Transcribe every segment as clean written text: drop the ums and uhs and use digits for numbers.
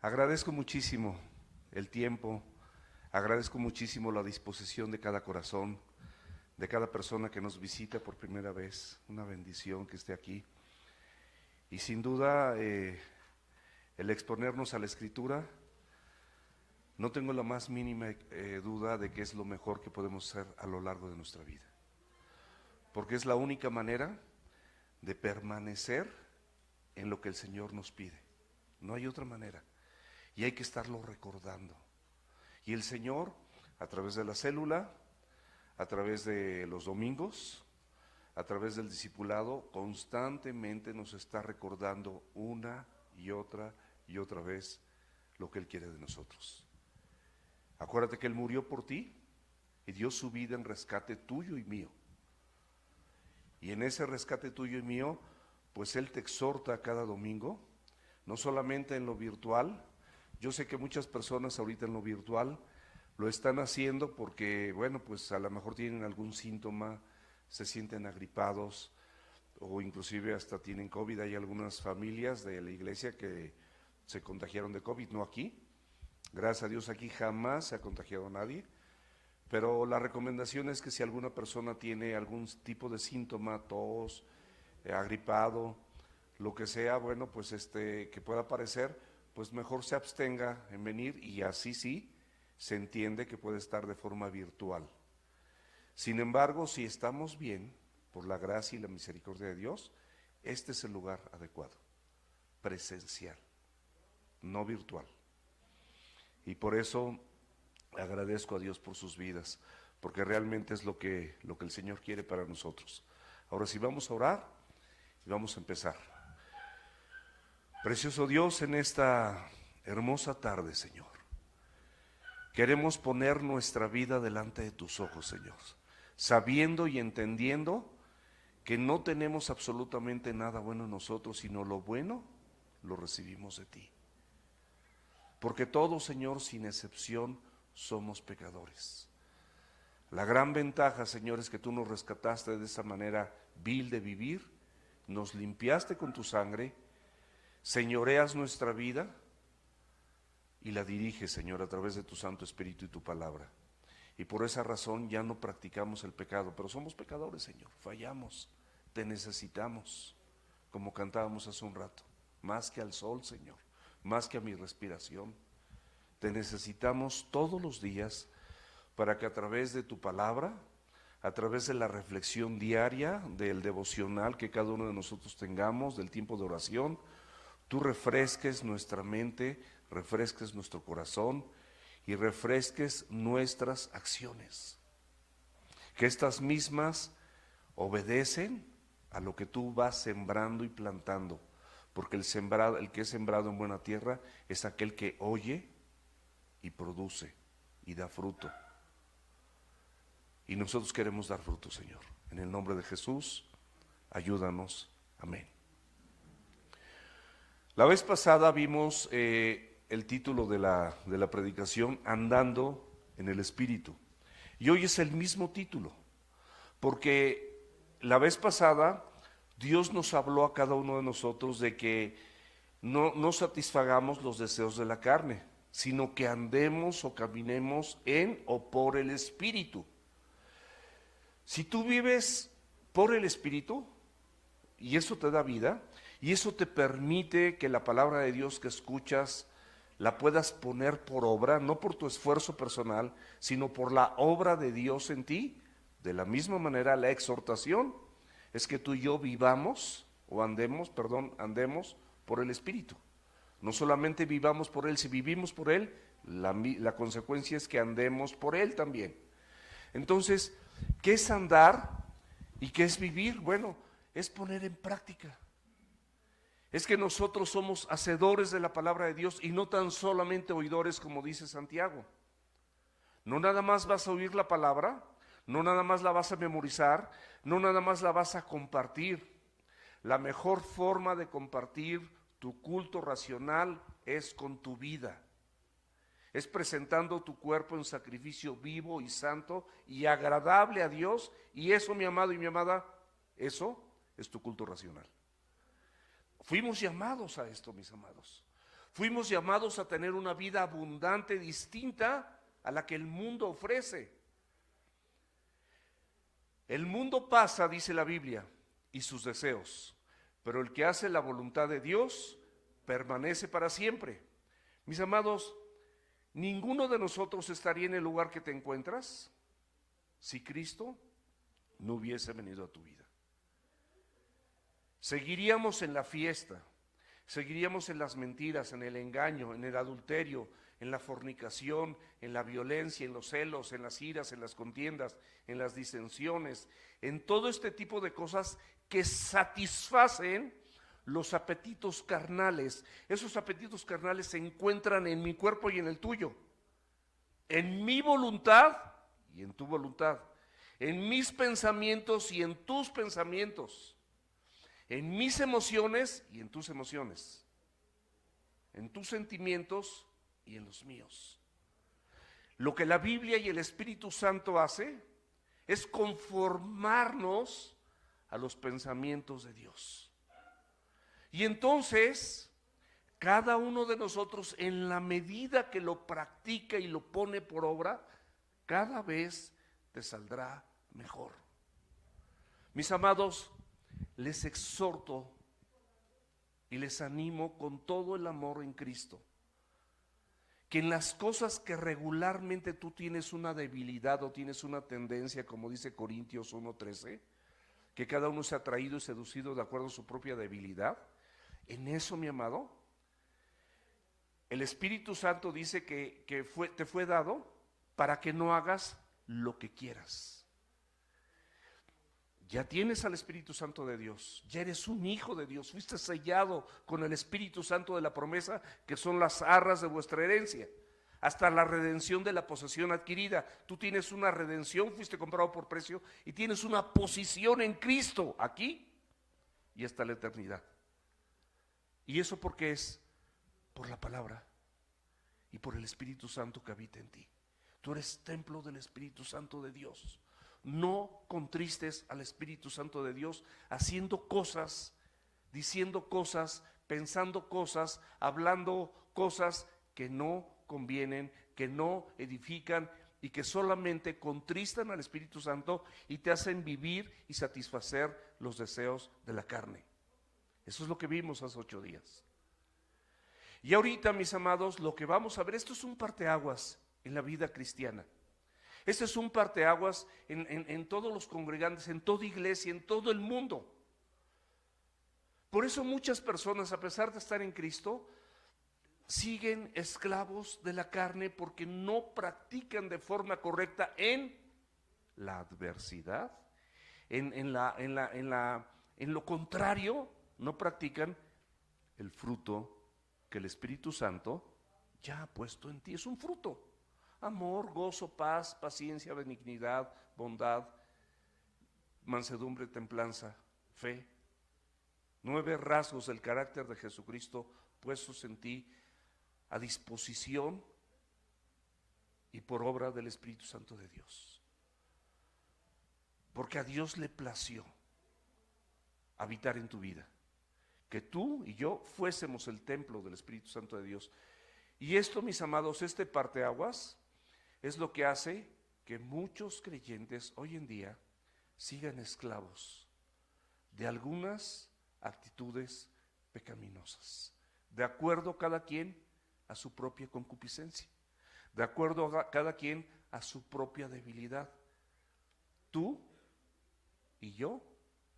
Agradezco muchísimo el tiempo, agradezco muchísimo la disposición de cada corazón, de cada persona que nos visita por primera vez. Una bendición que esté aquí. Y sin duda, el exponernos a la Escritura, no tengo la más mínima duda de que es lo mejor que podemos hacer a lo largo de nuestra vida. Porque es la única manera de permanecer en lo que el Señor nos pide. No hay otra manera. Y hay que estarlo recordando. Y el Señor, a través de la célula, a través de los domingos, a través del discipulado, constantemente nos está recordando una y otra vez lo que Él quiere de nosotros. Acuérdate que Él murió por ti y dio su vida en rescate tuyo y mío. Y en ese rescate tuyo y mío, pues Él te exhorta cada domingo, no solamente en lo virtual. Yo sé que muchas personas ahorita en lo virtual lo están haciendo porque, bueno, pues a lo mejor tienen algún síntoma, se sienten agripados o inclusive hasta tienen COVID. Hay algunas familias de la iglesia que se contagiaron de COVID, no aquí. Gracias a Dios aquí jamás se ha contagiado a nadie. Pero la recomendación es que si alguna persona tiene algún tipo de síntoma, tos, agripado, lo que sea, bueno, pues que pueda aparecer, pues mejor se abstenga en venir, y así sí se entiende que puede estar de forma virtual. Sin embargo, si estamos bien, por la gracia y la misericordia de Dios, este es el lugar adecuado, presencial, no virtual. Y por eso agradezco a Dios por sus vidas, porque realmente es lo que el Señor quiere para nosotros. Ahora sí, vamos a orar y vamos a empezar. Precioso Dios, en esta hermosa tarde, Señor, queremos poner nuestra vida delante de tus ojos, Señor, sabiendo y entendiendo que no tenemos absolutamente nada bueno en nosotros, sino lo bueno lo recibimos de ti. Porque todos, Señor, sin excepción, somos pecadores. La gran ventaja, Señor, es que tú nos rescataste de esa manera vil de vivir, nos limpiaste con tu sangre, señoreas nuestra vida y la diriges, Señor, a través de tu Santo Espíritu y tu palabra. Y por esa razón ya no practicamos el pecado, pero somos pecadores, Señor, fallamos, te necesitamos, como cantábamos hace un rato, más que al sol, Señor, más que a mi respiración. Te necesitamos todos los días para que a través de tu palabra, a través de la reflexión diaria, del devocional que cada uno de nosotros tengamos, del tiempo de oración, tú refresques nuestra mente, refresques nuestro corazón y refresques nuestras acciones. Que estas mismas obedecen a lo que tú vas sembrando y plantando, porque el que es sembrado en buena tierra es aquel que oye y produce y da fruto. Y nosotros queremos dar fruto, Señor. En el nombre de Jesús, ayúdanos. Amén. La vez pasada vimos el título de la predicación, Andando en el Espíritu. Y hoy es el mismo título, porque la vez pasada Dios nos habló a cada uno de nosotros de que no satisfagamos los deseos de la carne, sino que andemos o caminemos en o por el Espíritu. Si tú vives por el Espíritu, y eso te da vida, y eso te permite que la palabra de Dios que escuchas la puedas poner por obra, no por tu esfuerzo personal, sino por la obra de Dios en ti. De la misma manera, la exhortación es que tú y yo andemos por el Espíritu. No solamente vivamos por Él, si vivimos por Él, la consecuencia es que andemos por Él también. Entonces, ¿qué es andar y qué es vivir? Bueno, es poner en práctica. Es que nosotros somos hacedores de la palabra de Dios y no tan solamente oidores, como dice Santiago. No nada más vas a oír la palabra, no nada más la vas a memorizar, no nada más la vas a compartir. La mejor forma de compartir tu culto racional es con tu vida. Es presentando tu cuerpo en sacrificio vivo y santo y agradable a Dios. Y eso, mi amado y mi amada, eso es tu culto racional. Fuimos llamados a esto, mis amados. Fuimos llamados a tener una vida abundante, distinta a la que el mundo ofrece. El mundo pasa, dice la Biblia, y sus deseos, pero el que hace la voluntad de Dios permanece para siempre. Mis amados, ninguno de nosotros estaría en el lugar que te encuentras si Cristo no hubiese venido a tu vida. Seguiríamos en la fiesta, seguiríamos en las mentiras, en el engaño, en el adulterio, en la fornicación, en la violencia, en los celos, en las iras, en las contiendas, en las disensiones, en todo este tipo de cosas que satisfacen los apetitos carnales. Esos apetitos carnales se encuentran en mi cuerpo y en el tuyo, en mi voluntad y en tu voluntad, en mis pensamientos y en tus pensamientos, en mis emociones y en tus emociones, en tus sentimientos y en los míos. Lo que la Biblia y el Espíritu Santo hace es conformarnos a los pensamientos de Dios. Y entonces, cada uno de nosotros, en la medida que lo practica y lo pone por obra, cada vez te saldrá mejor. Mis amados, les exhorto y les animo con todo el amor en Cristo, que en las cosas que regularmente tú tienes una debilidad o tienes una tendencia, como dice Corintios 1:13, que cada uno se ha atraído y seducido de acuerdo a su propia debilidad, en eso, mi amado, el Espíritu Santo dice que te fue dado para que no hagas lo que quieras. Ya tienes al Espíritu Santo de Dios, ya eres un hijo de Dios, fuiste sellado con el Espíritu Santo de la promesa, que son las arras de vuestra herencia, hasta la redención de la posesión adquirida. Tú tienes una redención, fuiste comprado por precio y tienes una posición en Cristo, aquí y hasta la eternidad. ¿Y eso por qué es? Por la palabra y por el Espíritu Santo que habita en ti. Tú eres templo del Espíritu Santo de Dios. No contristes al Espíritu Santo de Dios haciendo cosas, diciendo cosas, pensando cosas, hablando cosas que no convienen, que no edifican y que solamente contristan al Espíritu Santo y te hacen vivir y satisfacer los deseos de la carne. Eso es lo que vimos hace 8 días. Y ahorita, mis amados, lo que vamos a ver, esto es un parteaguas en la vida cristiana. Este es un parteaguas en todos los congregantes, en toda iglesia, en todo el mundo. Por eso muchas personas, a pesar de estar en Cristo, siguen esclavos de la carne porque no practican de forma correcta en la adversidad, en lo contrario, no practican el fruto que el Espíritu Santo ya ha puesto en ti. Es un fruto: amor, gozo, paz, paciencia, benignidad, bondad, mansedumbre, templanza, fe. 9 rasgos del carácter de Jesucristo puestos en ti a disposición y por obra del Espíritu Santo de Dios. Porque a Dios le plació habitar en tu vida, que tú y yo fuésemos el templo del Espíritu Santo de Dios. Y esto, mis amados, este parteaguas es lo que hace que muchos creyentes hoy en día sigan esclavos de algunas actitudes pecaminosas, de acuerdo cada quien a su propia concupiscencia, de acuerdo a cada quien a su propia debilidad. Tú y yo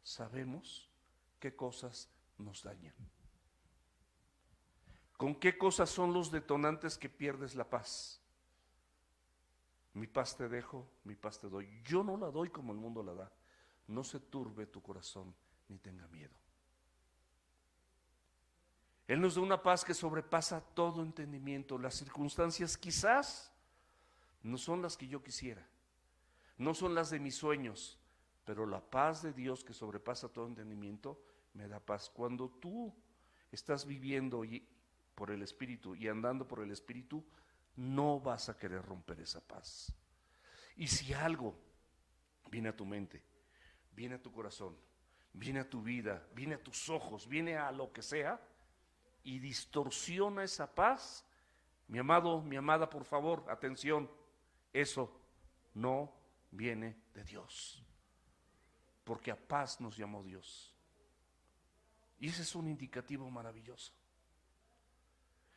sabemos qué cosas nos dañan. ¿Con qué cosas son los detonantes que pierdes la paz? Mi paz te dejo, mi paz te doy. Yo no la doy como el mundo la da. No se turbe tu corazón ni tenga miedo. Él nos da una paz que sobrepasa todo entendimiento. Las circunstancias quizás no son las que yo quisiera, no son las de mis sueños, pero la paz de Dios que sobrepasa todo entendimiento me da paz. Cuando tú estás viviendo por el Espíritu y andando por el Espíritu, no vas a querer romper esa paz. Y si algo viene a tu mente, viene a tu corazón, viene a tu vida, viene a tus ojos, viene a lo que sea, y distorsiona esa paz, mi amado, mi amada, por favor, atención, eso no viene de Dios, porque a paz nos llamó Dios. Y ese es un indicativo maravilloso.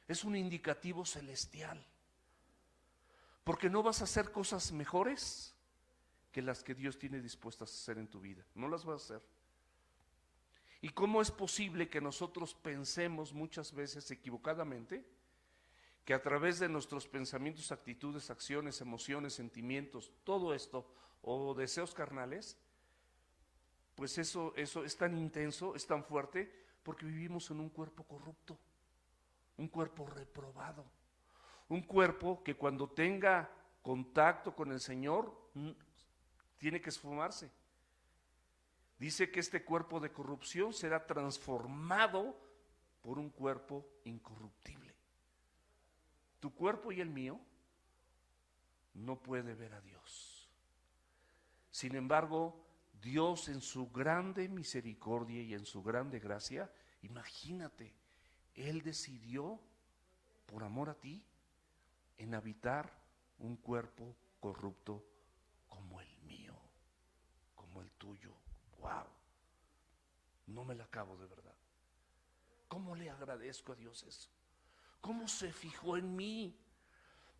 Es un indicativo celestial, porque no vas a hacer cosas mejores que las que Dios tiene dispuestas a hacer en tu vida. No las vas a hacer. ¿Y cómo es posible que nosotros pensemos muchas veces equivocadamente que a través de nuestros pensamientos, actitudes, acciones, emociones, sentimientos, todo esto, o deseos carnales, pues eso es tan intenso, es tan fuerte, porque vivimos en un cuerpo corrupto, un cuerpo reprobado, un cuerpo que cuando tenga contacto con el Señor tiene que esfumarse. Dice que este cuerpo de corrupción será transformado por un cuerpo incorruptible. Tu cuerpo y el mío no puede ver a Dios. Sin embargo, Dios en su grande misericordia y en su grande gracia, imagínate, Él decidió, por amor a ti, en habitar un cuerpo corrupto como el mío, como el tuyo. ¡Wow! No me la acabo de verdad. ¿Cómo le agradezco a Dios eso? ¿Cómo se fijó en mí?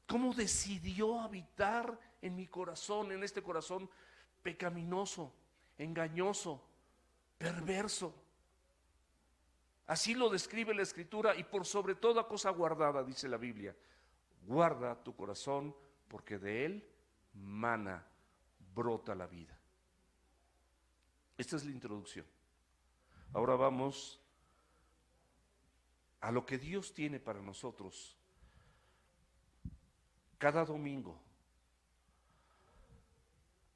¿Cómo decidió habitar en mi corazón, en este corazón pecaminoso, engañoso, perverso? Así lo describe la Escritura, y por sobre toda cosa guardada, dice la Biblia, guarda tu corazón, porque de él mana, brota la vida. Esta es la introducción. Ahora vamos a lo que Dios tiene para nosotros cada domingo.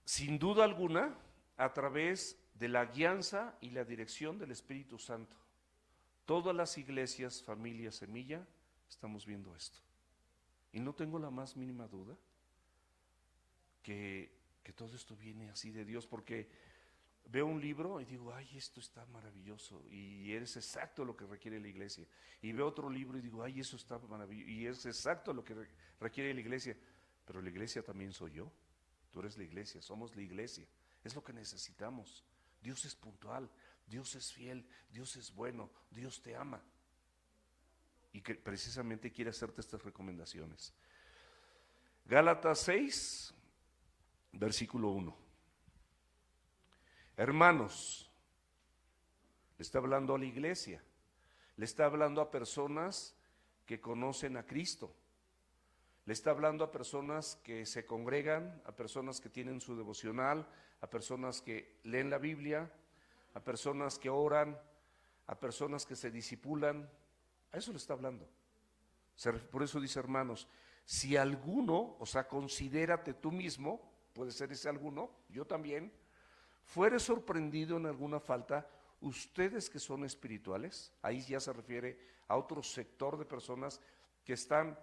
Sin duda alguna, a través de la guianza y la dirección del Espíritu Santo. Todas las iglesias, familias, Semilla, estamos viendo esto. Y no tengo la más mínima duda que todo esto viene así de Dios, porque veo un libro y digo, ay, esto está maravilloso, y es exacto lo que requiere la iglesia. Y veo otro libro y digo, ay, eso está maravilloso, y es exacto lo que requiere la iglesia. Pero la iglesia también soy yo, tú eres la iglesia, somos la iglesia, es lo que necesitamos. Dios es puntual, Dios es fiel, Dios es bueno, Dios te ama, y que precisamente quiere hacerte estas recomendaciones. Gálatas 6, versículo 1. Hermanos, le está hablando a la iglesia, le está hablando a personas que conocen a Cristo, le está hablando a personas que se congregan, a personas que tienen su devocional, a personas que leen la Biblia, a personas que oran, a personas que se discipulan. A eso le está hablando. Por eso dice, hermanos, si alguno, o sea, considérate tú mismo, puede ser ese alguno, yo también, fuere sorprendido en alguna falta, ustedes que son espirituales, ahí ya se refiere a otro sector de personas que están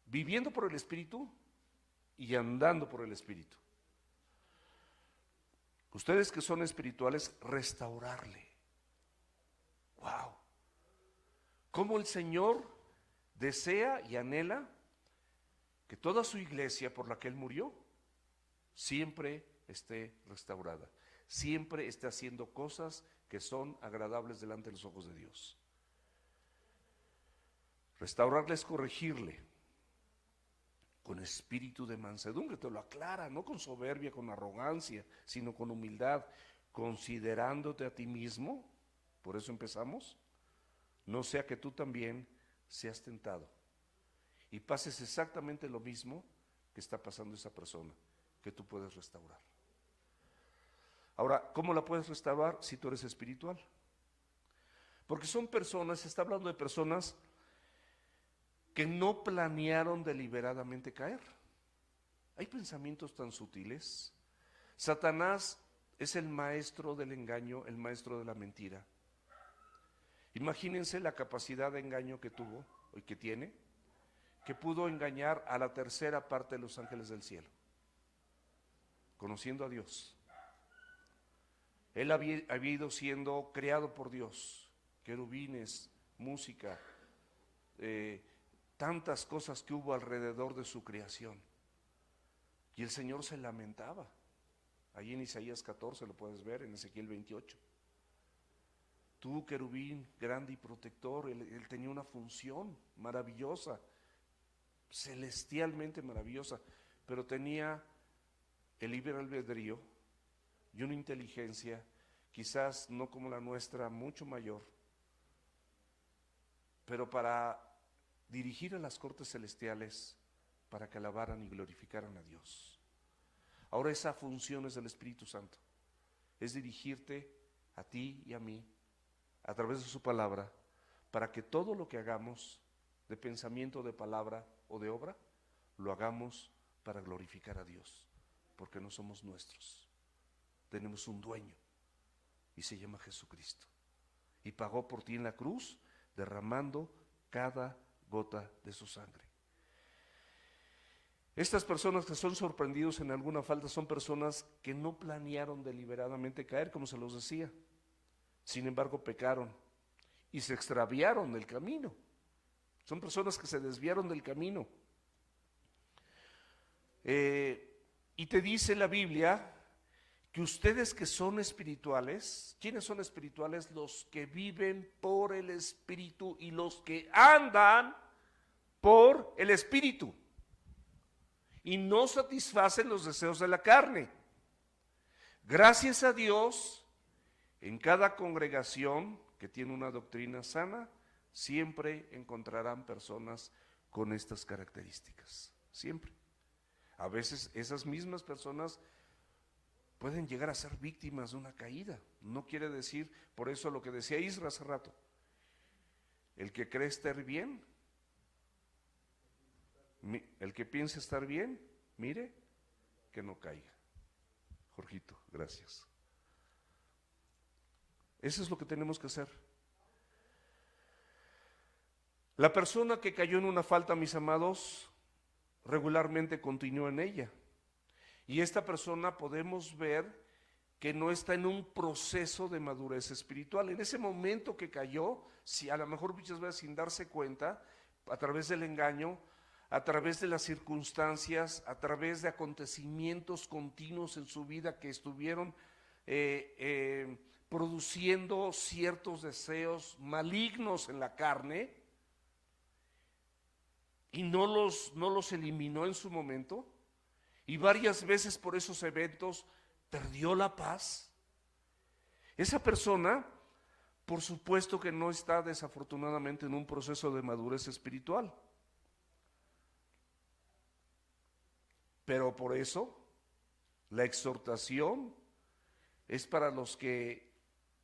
viviendo por el Espíritu y andando por el Espíritu. Ustedes que son espirituales, restaurarle. ¡Wow! Cómo el Señor desea y anhela que toda su iglesia por la que Él murió siempre esté restaurada, siempre esté haciendo cosas que son agradables delante de los ojos de Dios. Restaurarle es corregirle con espíritu de mansedumbre, te lo aclara, no con soberbia, con arrogancia, sino con humildad, considerándote a ti mismo. Por eso empezamos, no sea que tú también seas tentado y pases exactamente lo mismo que está pasando esa persona, que tú puedes restaurar. Ahora, ¿cómo la puedes restaurar si tú eres espiritual? Porque son personas, se está hablando de personas que no planearon deliberadamente caer. Hay pensamientos tan sutiles. Satanás es el maestro del engaño, el maestro de la mentira. Imagínense la capacidad de engaño que tuvo y que tiene, que pudo engañar a la tercera parte de los ángeles del cielo, conociendo a Dios. Él había ido siendo creado por Dios, querubines, música, tantas cosas que hubo alrededor de su creación. Y el Señor se lamentaba. Allí en Isaías 14 lo puedes ver, en Ezequiel 28. Tú, querubín grande y protector, él tenía una función maravillosa, celestialmente maravillosa, pero tenía el libre albedrío y una inteligencia quizás no como la nuestra, mucho mayor, pero para dirigir a las cortes celestiales para que alabaran y glorificaran a Dios. Ahora esa función es del Espíritu Santo, es dirigirte a ti y a mí a través de su palabra, para que todo lo que hagamos de pensamiento, de palabra o de obra, lo hagamos para glorificar a Dios, porque no somos nuestros, tenemos un dueño y se llama Jesucristo, y pagó por ti en la cruz, derramando cada gota de su sangre. Estas personas que son sorprendidos en alguna falta son personas que no planearon deliberadamente caer, como se los decía. Sin embargo, pecaron y se extraviaron del camino. Son personas que se desviaron del camino. Y te dice la Biblia que ustedes que son espirituales, ¿quiénes son espirituales? Los que viven por el Espíritu y los que andan por el Espíritu y no satisfacen los deseos de la carne. Gracias a Dios, en cada congregación que tiene una doctrina sana, siempre encontrarán personas con estas características, siempre. A veces esas mismas personas pueden llegar a ser víctimas de una caída. No quiere decir, por eso lo que decía Isra hace rato, el que cree estar bien, el que piensa estar bien, mire que no caiga. Jorgito, gracias. Eso es lo que tenemos que hacer. La persona que cayó en una falta, mis amados, regularmente continúa en ella. Y esta persona podemos ver que no está en un proceso de madurez espiritual. En ese momento que cayó, si a lo mejor muchas veces sin darse cuenta, a través del engaño, a través de las circunstancias, a través de acontecimientos continuos en su vida que estuvieron produciendo ciertos deseos malignos en la carne y no los eliminó en su momento, y varias veces por esos eventos perdió la paz. Esa persona, por supuesto que no está desafortunadamente en un proceso de madurez espiritual. Pero por eso la exhortación es para los que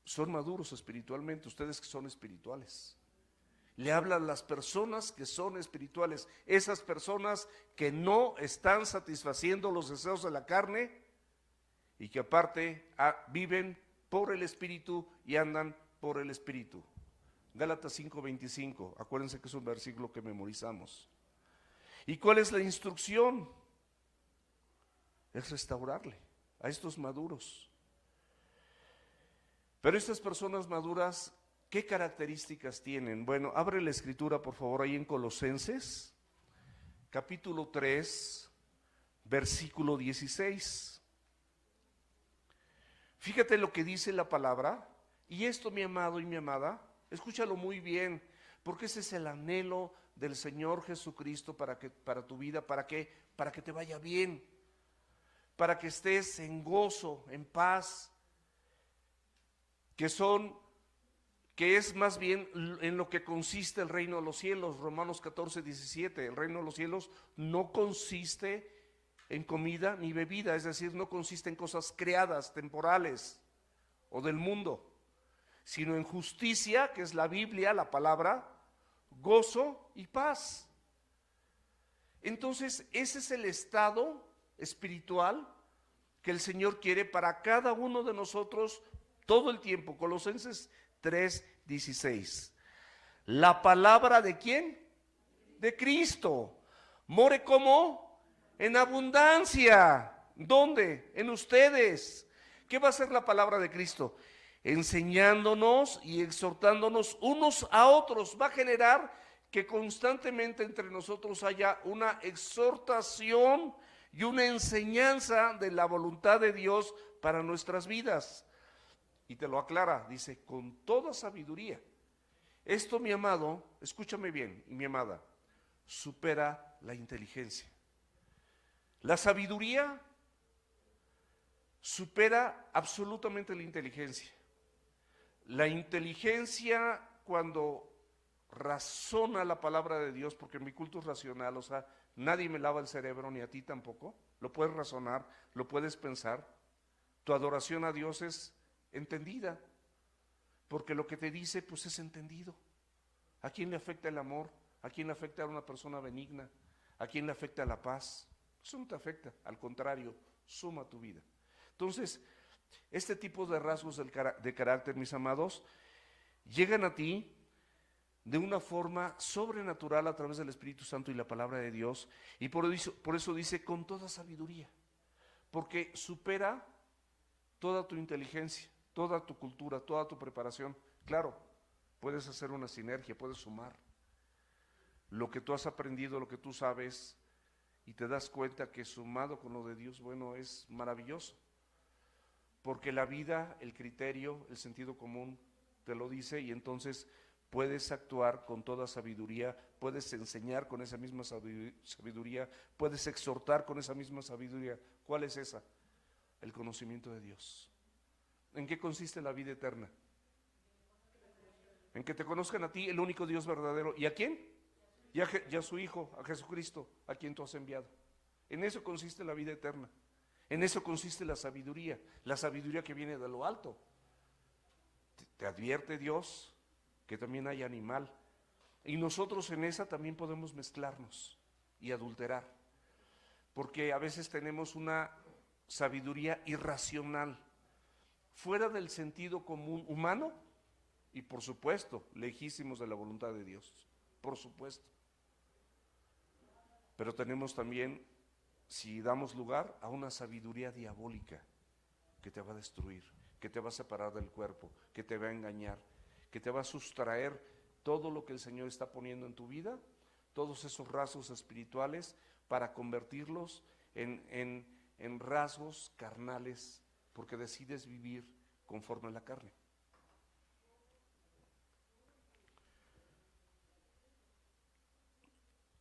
son maduros espiritualmente, ustedes que son espirituales. Le hablan las personas que son espirituales, esas personas que no están satisfaciendo los deseos de la carne y que aparte viven por el Espíritu y andan por el Espíritu. Gálatas 5:25, acuérdense que es un versículo que memorizamos. ¿Y cuál es la instrucción? Es restaurarle a estos maduros. Pero estas personas maduras, ¿qué características tienen? Bueno, abre la escritura por favor ahí en Colosenses, capítulo 3, versículo 16. Fíjate lo que dice la palabra, y esto, mi amado y mi amada, escúchalo muy bien, porque ese es el anhelo del Señor Jesucristo para tu vida, para que te vaya bien, para que estés en gozo, en paz, que es más bien en lo que consiste el reino de los cielos. Romanos 14:17, el reino de los cielos no consiste en comida ni bebida, es decir, no consiste en cosas creadas, temporales o del mundo, sino en justicia, que es la Biblia, la palabra, gozo y paz. Entonces, ese es el estado espiritual que el Señor quiere para cada uno de nosotros todo el tiempo. Colosenses 3:16. La palabra ¿de quién? De Cristo. More como en abundancia. ¿Dónde? En ustedes. ¿Qué va a ser la palabra de Cristo? enseñándonos y exhortándonos unos a otros. Va a generar que constantemente entre nosotros haya una exhortación y una enseñanza de la voluntad de Dios para nuestras vidas. Y te lo aclara, dice, con toda sabiduría. Esto, mi amado, escúchame bien, y mi amada, supera la inteligencia. La sabiduría supera absolutamente la inteligencia. La inteligencia, cuando razona la palabra de Dios, porque mi culto es racional, o sea, nadie me lava el cerebro, ni a ti tampoco, lo puedes razonar, lo puedes pensar, tu adoración a Dios es entendida, porque lo que te dice pues es entendido. ¿A quién le afecta el amor? ¿A quién le afecta a una persona benigna? ¿A quién le afecta la paz? Eso no te afecta, al contrario, suma tu vida. Entonces, este tipo de rasgos de carácter, mis amados, llegan a ti de una forma sobrenatural a través del Espíritu Santo y la palabra de Dios, y por eso dice con toda sabiduría, porque supera toda tu inteligencia, toda tu cultura, toda tu preparación. Claro, puedes hacer una sinergia, puedes sumar lo que tú has aprendido, lo que tú sabes, y te das cuenta que sumado con lo de Dios, bueno, es maravilloso, porque la vida, el criterio, el sentido común te lo dice, y entonces puedes actuar con toda sabiduría, puedes enseñar con esa misma sabiduría, puedes exhortar con esa misma sabiduría. ¿Cuál es esa? El conocimiento de Dios. ¿En qué consiste la vida eterna? En que te conozcan a ti, el único Dios verdadero. ¿Y a quién? Y a su Hijo, a Jesucristo, a quien tú has enviado. En eso consiste la vida eterna. En eso consiste la sabiduría que viene de lo alto. Te advierte Dios que también hay animal, y nosotros en esa también podemos mezclarnos y adulterar, porque a veces tenemos una sabiduría irracional, fuera del sentido común humano, y por supuesto, lejísimos de la voluntad de Dios, por supuesto. Pero tenemos también, si damos lugar, a una sabiduría diabólica que te va a destruir, que te va a separar del cuerpo, que te va a engañar, que te va a sustraer todo lo que el Señor está poniendo en tu vida, todos esos rasgos espirituales, para convertirlos en rasgos carnales, porque decides vivir conforme a la carne.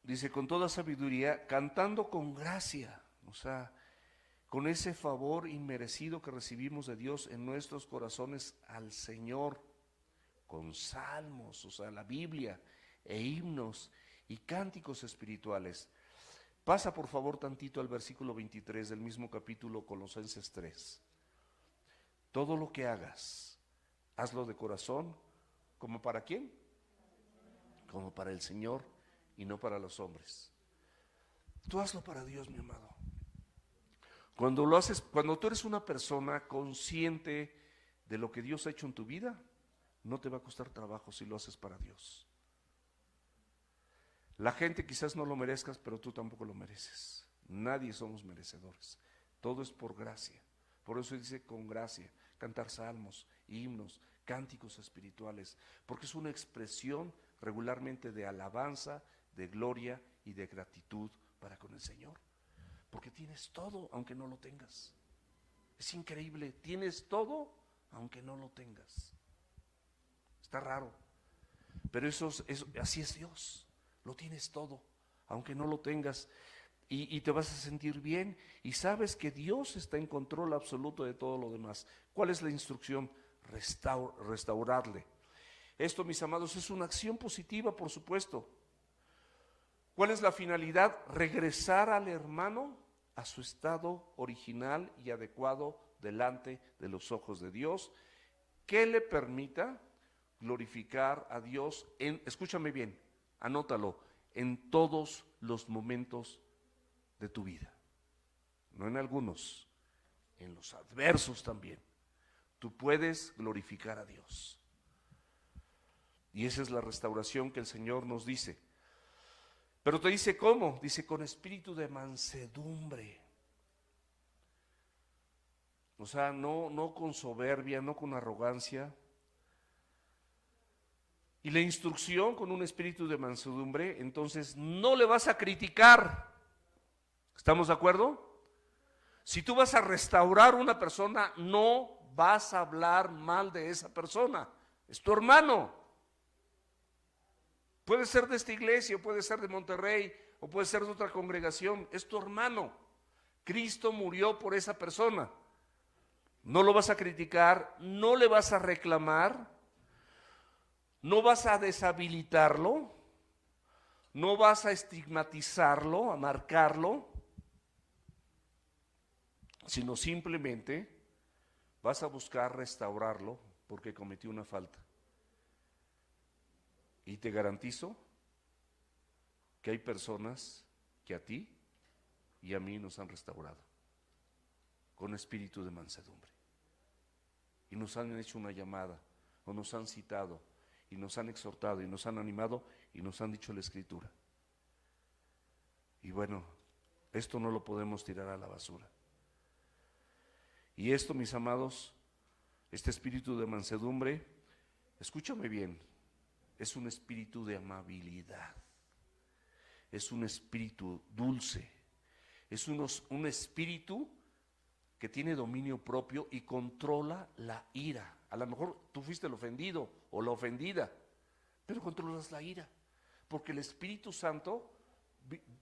Dice, con toda sabiduría, cantando con gracia, o sea, con ese favor inmerecido que recibimos de Dios en nuestros corazones al Señor, con salmos, o sea, la Biblia, e himnos y cánticos espirituales. Pasa por favor tantito al versículo 23 del mismo capítulo, Colosenses 3. Todo lo que hagas, hazlo de corazón, ¿como para quién? Como para el Señor y no para los hombres. Tú hazlo para Dios, mi amado. Cuando lo haces, cuando tú eres una persona consciente de lo que Dios ha hecho en tu vida, no te va a costar trabajo si lo haces para Dios. La gente quizás no lo merezcas, pero tú tampoco lo mereces. Nadie somos merecedores. Todo es por gracia. Por eso dice con gracia, cantar salmos, himnos, cánticos espirituales, porque es una expresión regularmente de alabanza, de gloria y de gratitud para con el Señor. Porque tienes todo aunque no lo tengas. Es increíble, tienes todo aunque no lo tengas. Está raro, pero así es Dios. Lo tienes todo, aunque no lo tengas, y te vas a sentir bien, y sabes que Dios está en control absoluto de todo lo demás. ¿Cuál es la instrucción? Restaurarle. Esto, mis amados, es una acción positiva, por supuesto. ¿Cuál es la finalidad? Regresar al hermano a su estado original y adecuado delante de los ojos de Dios, que le permita glorificar a Dios escúchame bien, anótalo, en todos los momentos de tu vida, no en algunos, en los adversos también. Tú puedes glorificar a Dios. Y esa es la restauración que el Señor nos dice. Pero te dice ¿cómo? Dice con espíritu de mansedumbre. O sea, no con soberbia, no con arrogancia. Y la instrucción con un espíritu de mansedumbre, entonces no le vas a criticar. ¿Estamos de acuerdo? Si tú vas a restaurar una persona, no vas a hablar mal de esa persona. Es tu hermano. Puede ser de esta iglesia, puede ser de Monterrey, o puede ser de otra congregación. Es tu hermano. Cristo murió por esa persona. No lo vas a criticar, no le vas a reclamar, no vas a deshabilitarlo, no vas a estigmatizarlo, a marcarlo, sino simplemente vas a buscar restaurarlo porque cometió una falta. Y te garantizo que hay personas que a ti y a mí nos han restaurado con espíritu de mansedumbre. Y nos han hecho una llamada, o nos han citado, y nos han exhortado, y nos han animado, y nos han dicho la Escritura. Y bueno, esto no lo podemos tirar a la basura. Y esto, mis amados, este espíritu de mansedumbre, escúchame bien, es un espíritu de amabilidad, es un espíritu dulce, es un espíritu que tiene dominio propio y controla la ira. A lo mejor tú fuiste el ofendido o la ofendida, pero controlas la ira, porque el Espíritu Santo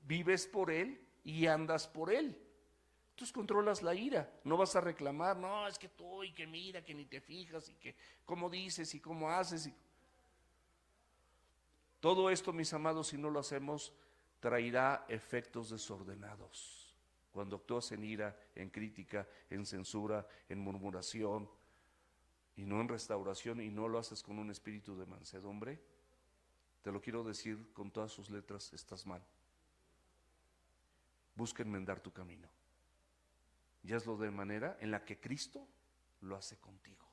vives por él y andas por él. Entonces controlas la ira, no vas a reclamar, no, es que tú y que mira, que ni te fijas y que cómo dices y cómo haces. Todo esto, mis amados, si no lo hacemos, traerá efectos desordenados. Cuando actúas en ira, en crítica, en censura, en murmuración y no en restauración, y no lo haces con un espíritu de mansedumbre, te lo quiero decir con todas sus letras, estás mal. Busca enmendar tu camino y hazlo de manera en la que Cristo lo hace contigo.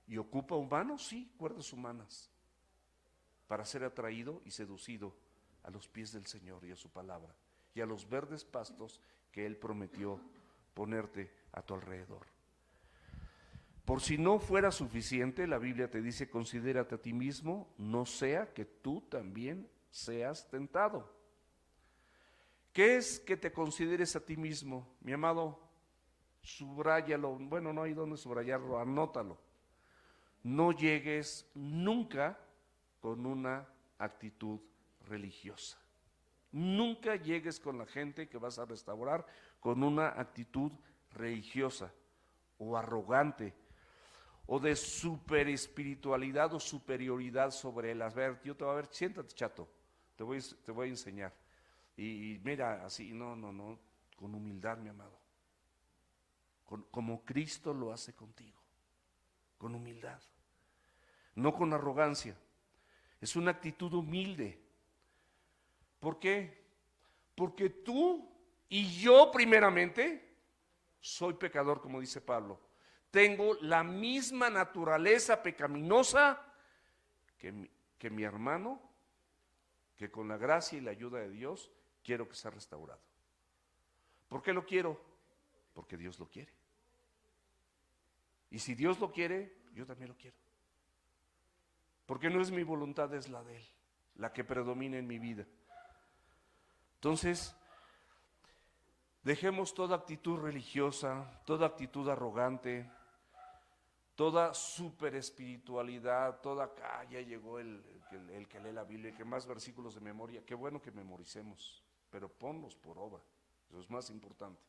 ¿Y ocupa humanos? Sí, cuerdas humanas, para ser atraído y seducido a los pies del Señor y a su palabra, y a los verdes pastos que Él prometió ponerte a tu alrededor. Por si no fuera suficiente, la Biblia te dice, considérate a ti mismo, no sea que tú también seas tentado. ¿Qué es que te consideres a ti mismo? Mi amado, subráyalo, bueno, no hay dónde subrayarlo, anótalo. No llegues nunca con una actitud religiosa. Nunca llegues con la gente que vas a restaurar con una actitud religiosa o arrogante o de super espiritualidad o superioridad sobre él. A ver, yo te voy a ver, siéntate, chato, te voy a enseñar. Y mira, así, no, con humildad, mi amado. Como Cristo lo hace contigo, con humildad, no con arrogancia. Es una actitud humilde. ¿Por qué? Porque tú y yo primeramente soy pecador, como dice Pablo. Tengo la misma naturaleza pecaminosa que mi hermano, que con la gracia y la ayuda de Dios quiero que sea restaurado. ¿Por qué lo quiero? Porque Dios lo quiere. Y si Dios lo quiere, yo también lo quiero. Porque no es mi voluntad, es la de Él, la que predomina en mi vida. Entonces, dejemos toda actitud religiosa, toda actitud arrogante, toda super espiritualidad, toda acá, ya llegó el que lee la Biblia, que más versículos de memoria, qué bueno que memoricemos, pero ponlos por obra, eso es más importante,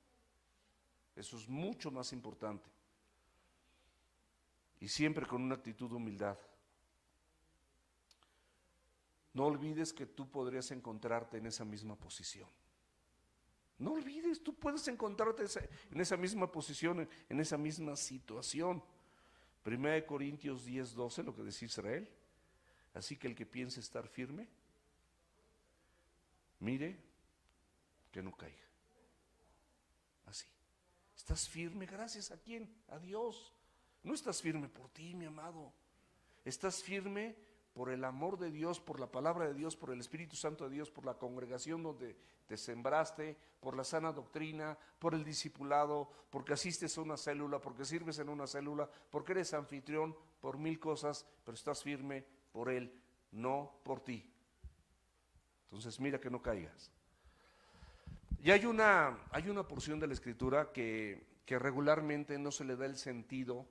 eso es mucho más importante. Y siempre con una actitud de humildad. No olvides que tú podrías encontrarte en esa misma posición. No olvides, tú puedes encontrarte en esa misma posición, en esa misma situación. 1 Corintios 10:12, lo que decía Israel. Así que el que piense estar firme, mire que no caiga. Así. ¿Estás firme gracias a quién? A Dios. No estás firme por ti, mi amado. Estás firme por el amor de Dios, por la palabra de Dios, por el Espíritu Santo de Dios, por la congregación donde te sembraste, por la sana doctrina, por el discipulado, porque asistes a una célula, porque sirves en una célula, porque eres anfitrión, por 1000 cosas, pero estás firme por Él, no por ti. Entonces mira que no caigas. Y hay una porción de la Escritura que regularmente no se le da el sentido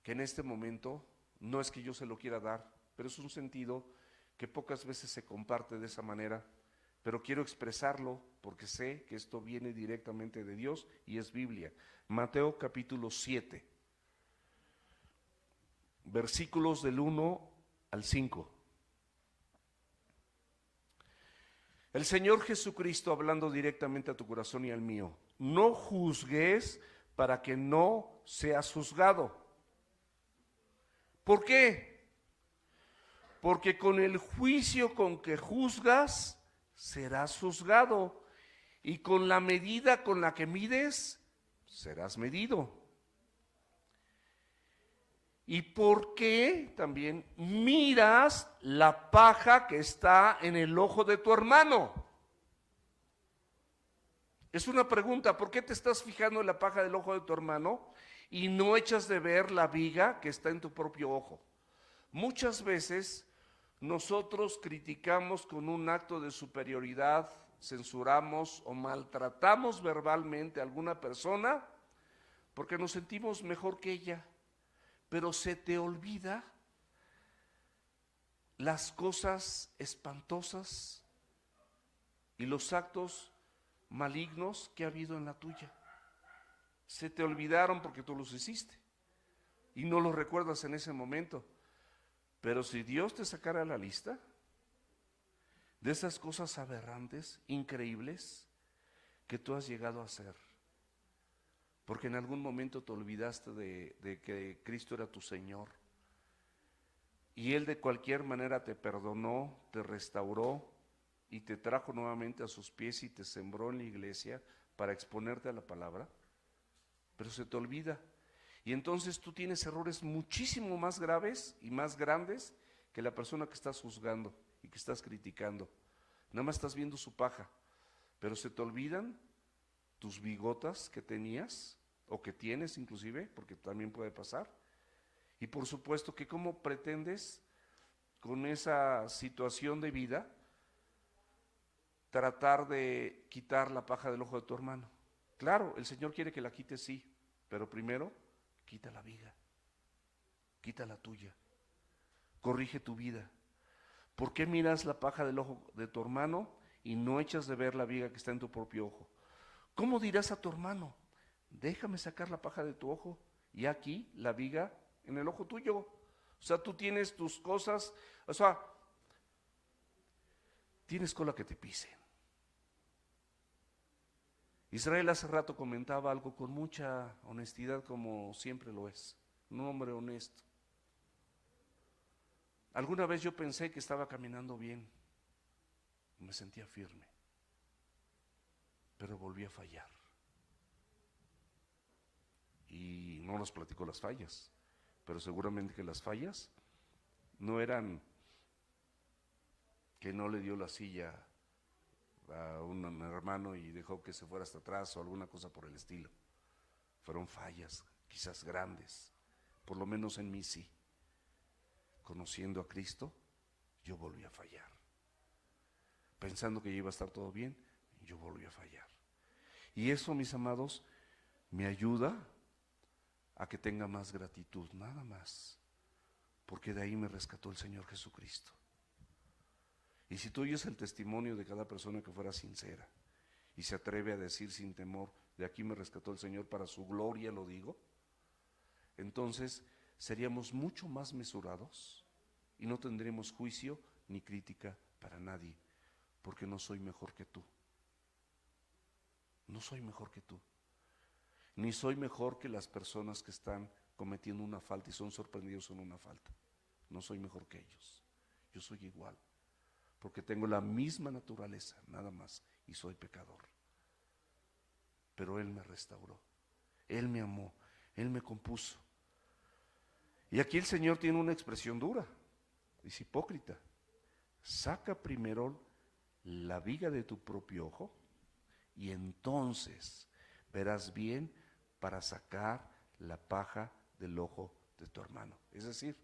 que en este momento, no es que yo se lo quiera dar, pero es un sentido que pocas veces se comparte de esa manera, pero quiero expresarlo porque sé que esto viene directamente de Dios y es Biblia. Mateo capítulo 7, versículos del 1 al 5. El Señor Jesucristo hablando directamente a tu corazón y al mío: no juzgues para que no seas juzgado. ¿Por qué? Porque con el juicio con que juzgas, serás juzgado, y con la medida con la que mides, serás medido. ¿Y por qué también miras la paja que está en el ojo de tu hermano? Es una pregunta, ¿por qué te estás fijando en la paja del ojo de tu hermano y no echas de ver la viga que está en tu propio ojo? Muchas veces nosotros criticamos con un acto de superioridad, censuramos o maltratamos verbalmente a alguna persona porque nos sentimos mejor que ella, pero se te olvida las cosas espantosas y los actos malignos que ha habido en la tuya. Se te olvidaron porque tú los hiciste y no los recuerdas en ese momento. Pero si Dios te sacara la lista de esas cosas aberrantes, increíbles, que tú has llegado a hacer, porque en algún momento te olvidaste de que Cristo era tu Señor, y Él de cualquier manera te perdonó, te restauró, y te trajo nuevamente a sus pies y te sembró en la iglesia para exponerte a la palabra, pero se te olvida. Y entonces tú tienes errores muchísimo más graves y más grandes que la persona que estás juzgando y que estás criticando. Nada más estás viendo su paja, pero se te olvidan tus bigotas que tenías o que tienes inclusive, porque también puede pasar. Y por supuesto que cómo pretendes con esa situación de vida tratar de quitar la paja del ojo de tu hermano. Claro, el Señor quiere que la quites, sí, pero primero quita la viga, quita la tuya, corrige tu vida. ¿Por qué miras la paja del ojo de tu hermano y no echas de ver la viga que está en tu propio ojo? ¿Cómo dirás a tu hermano: déjame sacar la paja de tu ojo y aquí la viga en el ojo tuyo? O sea, tú tienes tus cosas, o sea, tienes cola que te pisen. Israel hace rato comentaba algo con mucha honestidad, como siempre lo es, un hombre honesto. Alguna vez yo pensé que estaba caminando bien, me sentía firme, pero volví a fallar. Y no nos platicó las fallas, pero seguramente que las fallas no eran que no le dio la silla a un hermano y dejó que se fuera hasta atrás o alguna cosa por el estilo. Fueron fallas, quizás grandes, por lo menos en mí sí. Conociendo a Cristo, yo volví a fallar. Pensando que iba a estar todo bien, yo volví a fallar. Y eso, mis amados, me ayuda a que tenga más gratitud, nada más, porque de ahí me rescató el Señor Jesucristo. Y si tú oyes el testimonio de cada persona que fuera sincera y se atreve a decir sin temor: de aquí me rescató el Señor, para su gloria lo digo, entonces seríamos mucho más mesurados y no tendremos juicio ni crítica para nadie, porque no soy mejor que tú. No soy mejor que tú. Ni soy mejor que las personas que están cometiendo una falta y son sorprendidos en una falta. No soy mejor que ellos. Yo soy igual, porque tengo la misma naturaleza, nada más, y soy pecador. Pero Él me restauró, Él me amó, Él me compuso. Y aquí el Señor tiene una expresión dura. Dice, hipócrita, saca primero la viga de tu propio ojo y entonces verás bien para sacar la paja del ojo de tu hermano. Es decir,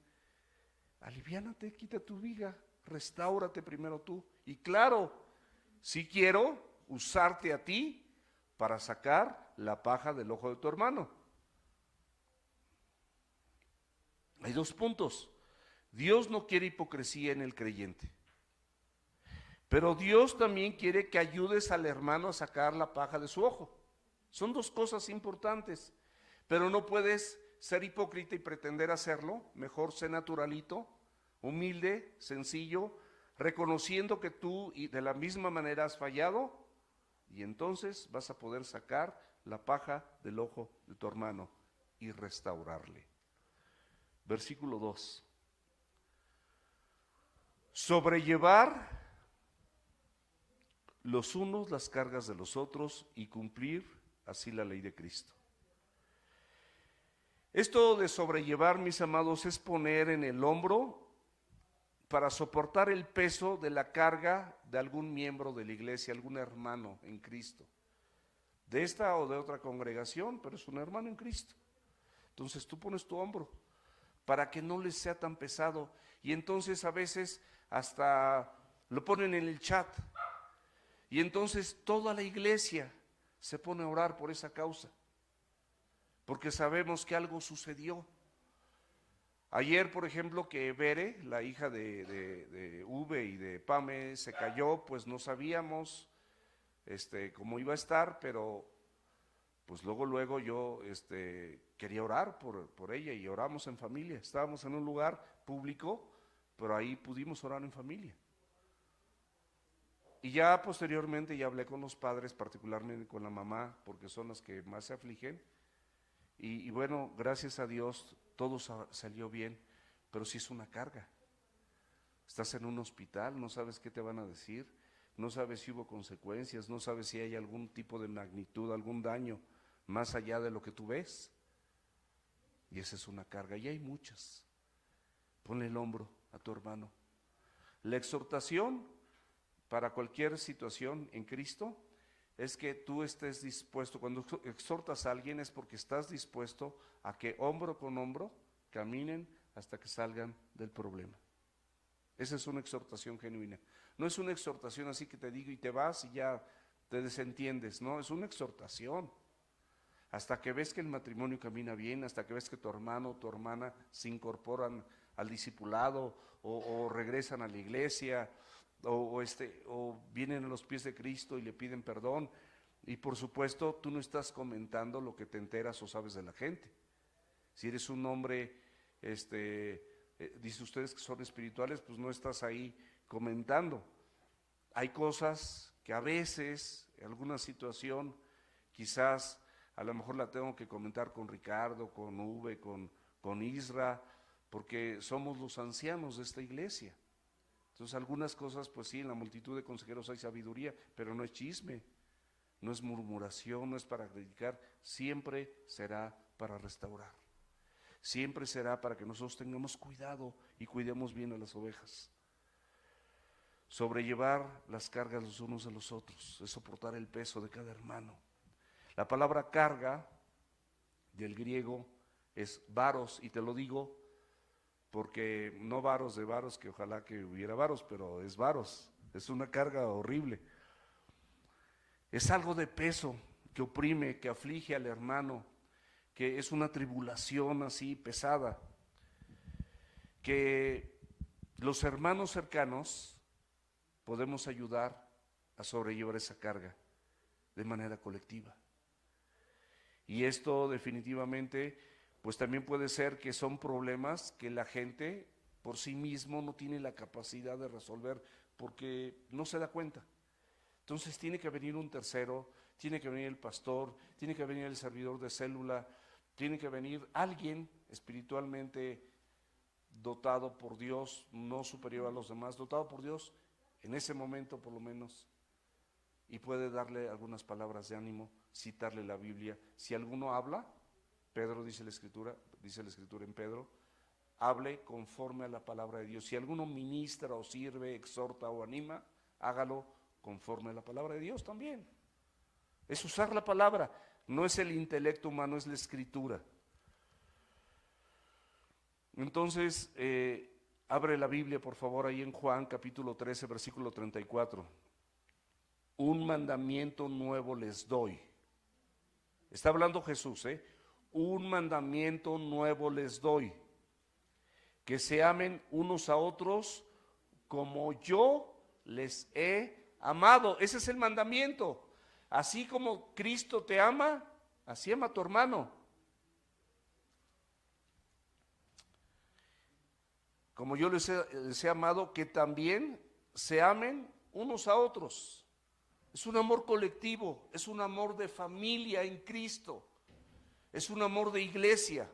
aliviánate, quita tu viga, restáurate primero tú. Y claro, si quiero usarte a ti para sacar la paja del ojo de tu hermano. Hay dos puntos. Dios no quiere hipocresía en el creyente, pero Dios también quiere que ayudes al hermano a sacar la paja de su ojo. Son dos cosas importantes, pero no puedes ser hipócrita y pretender hacerlo. Mejor sé naturalito, humilde, sencillo, reconociendo que tú y de la misma manera has fallado, y entonces vas a poder sacar la paja del ojo de tu hermano y restaurarle. Versículo 2. Sobrellevar los unos las cargas de los otros y cumplir así la ley de Cristo. Esto de sobrellevar, mis amados, es poner en el hombro para soportar el peso de la carga de algún miembro de la iglesia, algún hermano en Cristo, de esta o de otra congregación, pero es un hermano en Cristo. Entonces tú pones tu hombro para que no les sea tan pesado, y entonces a veces hasta lo ponen en el chat, y entonces toda la iglesia se pone a orar por esa causa, porque sabemos que algo sucedió. Ayer, por ejemplo, que Bere, la hija de Uve y de Pame, se cayó, pues no sabíamos cómo iba a estar, pero pues luego yo quería orar por ella y oramos en familia. Estábamos en un lugar público, pero ahí pudimos orar en familia. Y ya posteriormente ya hablé con los padres, particularmente con la mamá, porque son los que más se afligen. Y bueno, gracias a Dios todo salió bien, pero sí es una carga. Estás en un hospital, no sabes qué te van a decir, no sabes si hubo consecuencias, no sabes si hay algún tipo de magnitud, algún daño más allá de lo que tú ves. Y esa es una carga, y hay muchas. Ponle el hombro a tu hermano. La exhortación para cualquier situación en Cristo es que tú estés dispuesto. Cuando exhortas a alguien es porque estás dispuesto a que hombro con hombro caminen hasta que salgan del problema. Esa es una exhortación genuina. No es una exhortación así que te digo y te vas y ya te desentiendes. No, es una exhortación. Hasta que ves que el matrimonio camina bien, hasta que ves que tu hermano o tu hermana se incorporan al discipulado o regresan a la iglesia o vienen a los pies de Cristo y le piden perdón. Y por supuesto, tú no estás comentando lo que te enteras o sabes de la gente. Si eres un hombre, dice ustedes que son espirituales, pues no estás ahí comentando. Hay cosas que a veces, en alguna situación, quizás a lo mejor la tengo que comentar con Ricardo, con Uve, con Isra, porque somos los ancianos de esta iglesia. Entonces algunas cosas, pues sí, en la multitud de consejeros hay sabiduría, pero no es chisme, no es murmuración, no es para criticar, siempre será para restaurar. Siempre será para que nosotros tengamos cuidado y cuidemos bien a las ovejas. Sobrellevar las cargas los unos de los otros, es soportar el peso de cada hermano. La palabra carga del griego es varos, y te lo digo porque no varos de varos, que ojalá que hubiera varos, pero es varos, es una carga horrible. Es algo de peso que oprime, que aflige al hermano, que es una tribulación así pesada, que los hermanos cercanos podemos ayudar a sobrellevar esa carga de manera colectiva. Y esto definitivamente, pues también puede ser que son problemas que la gente por sí mismo no tiene la capacidad de resolver porque no se da cuenta. Entonces tiene que venir un tercero, tiene que venir el pastor, tiene que venir el servidor de célula, tiene que venir alguien espiritualmente dotado por Dios, no superior a los demás, dotado por Dios en ese momento por lo menos, y puede darle algunas palabras de ánimo, citarle la Biblia. Si alguno habla, Pedro dice la escritura en Pedro, hable conforme a la palabra de Dios. Si alguno ministra o sirve, exhorta o anima, hágalo conforme a la palabra de Dios también. Es usar la palabra, no es el intelecto humano, es la escritura. Entonces, abre la Biblia por favor ahí en Juan capítulo 13, versículo 34. Un mandamiento nuevo les doy. Está hablando Jesús, un mandamiento nuevo les doy, que se amen unos a otros como yo les he amado. Ese es el mandamiento. Así como Cristo te ama, así ama a tu hermano. Como yo les he amado, que también se amen unos a otros. Es un amor colectivo, es un amor de familia en Cristo, es un amor de iglesia,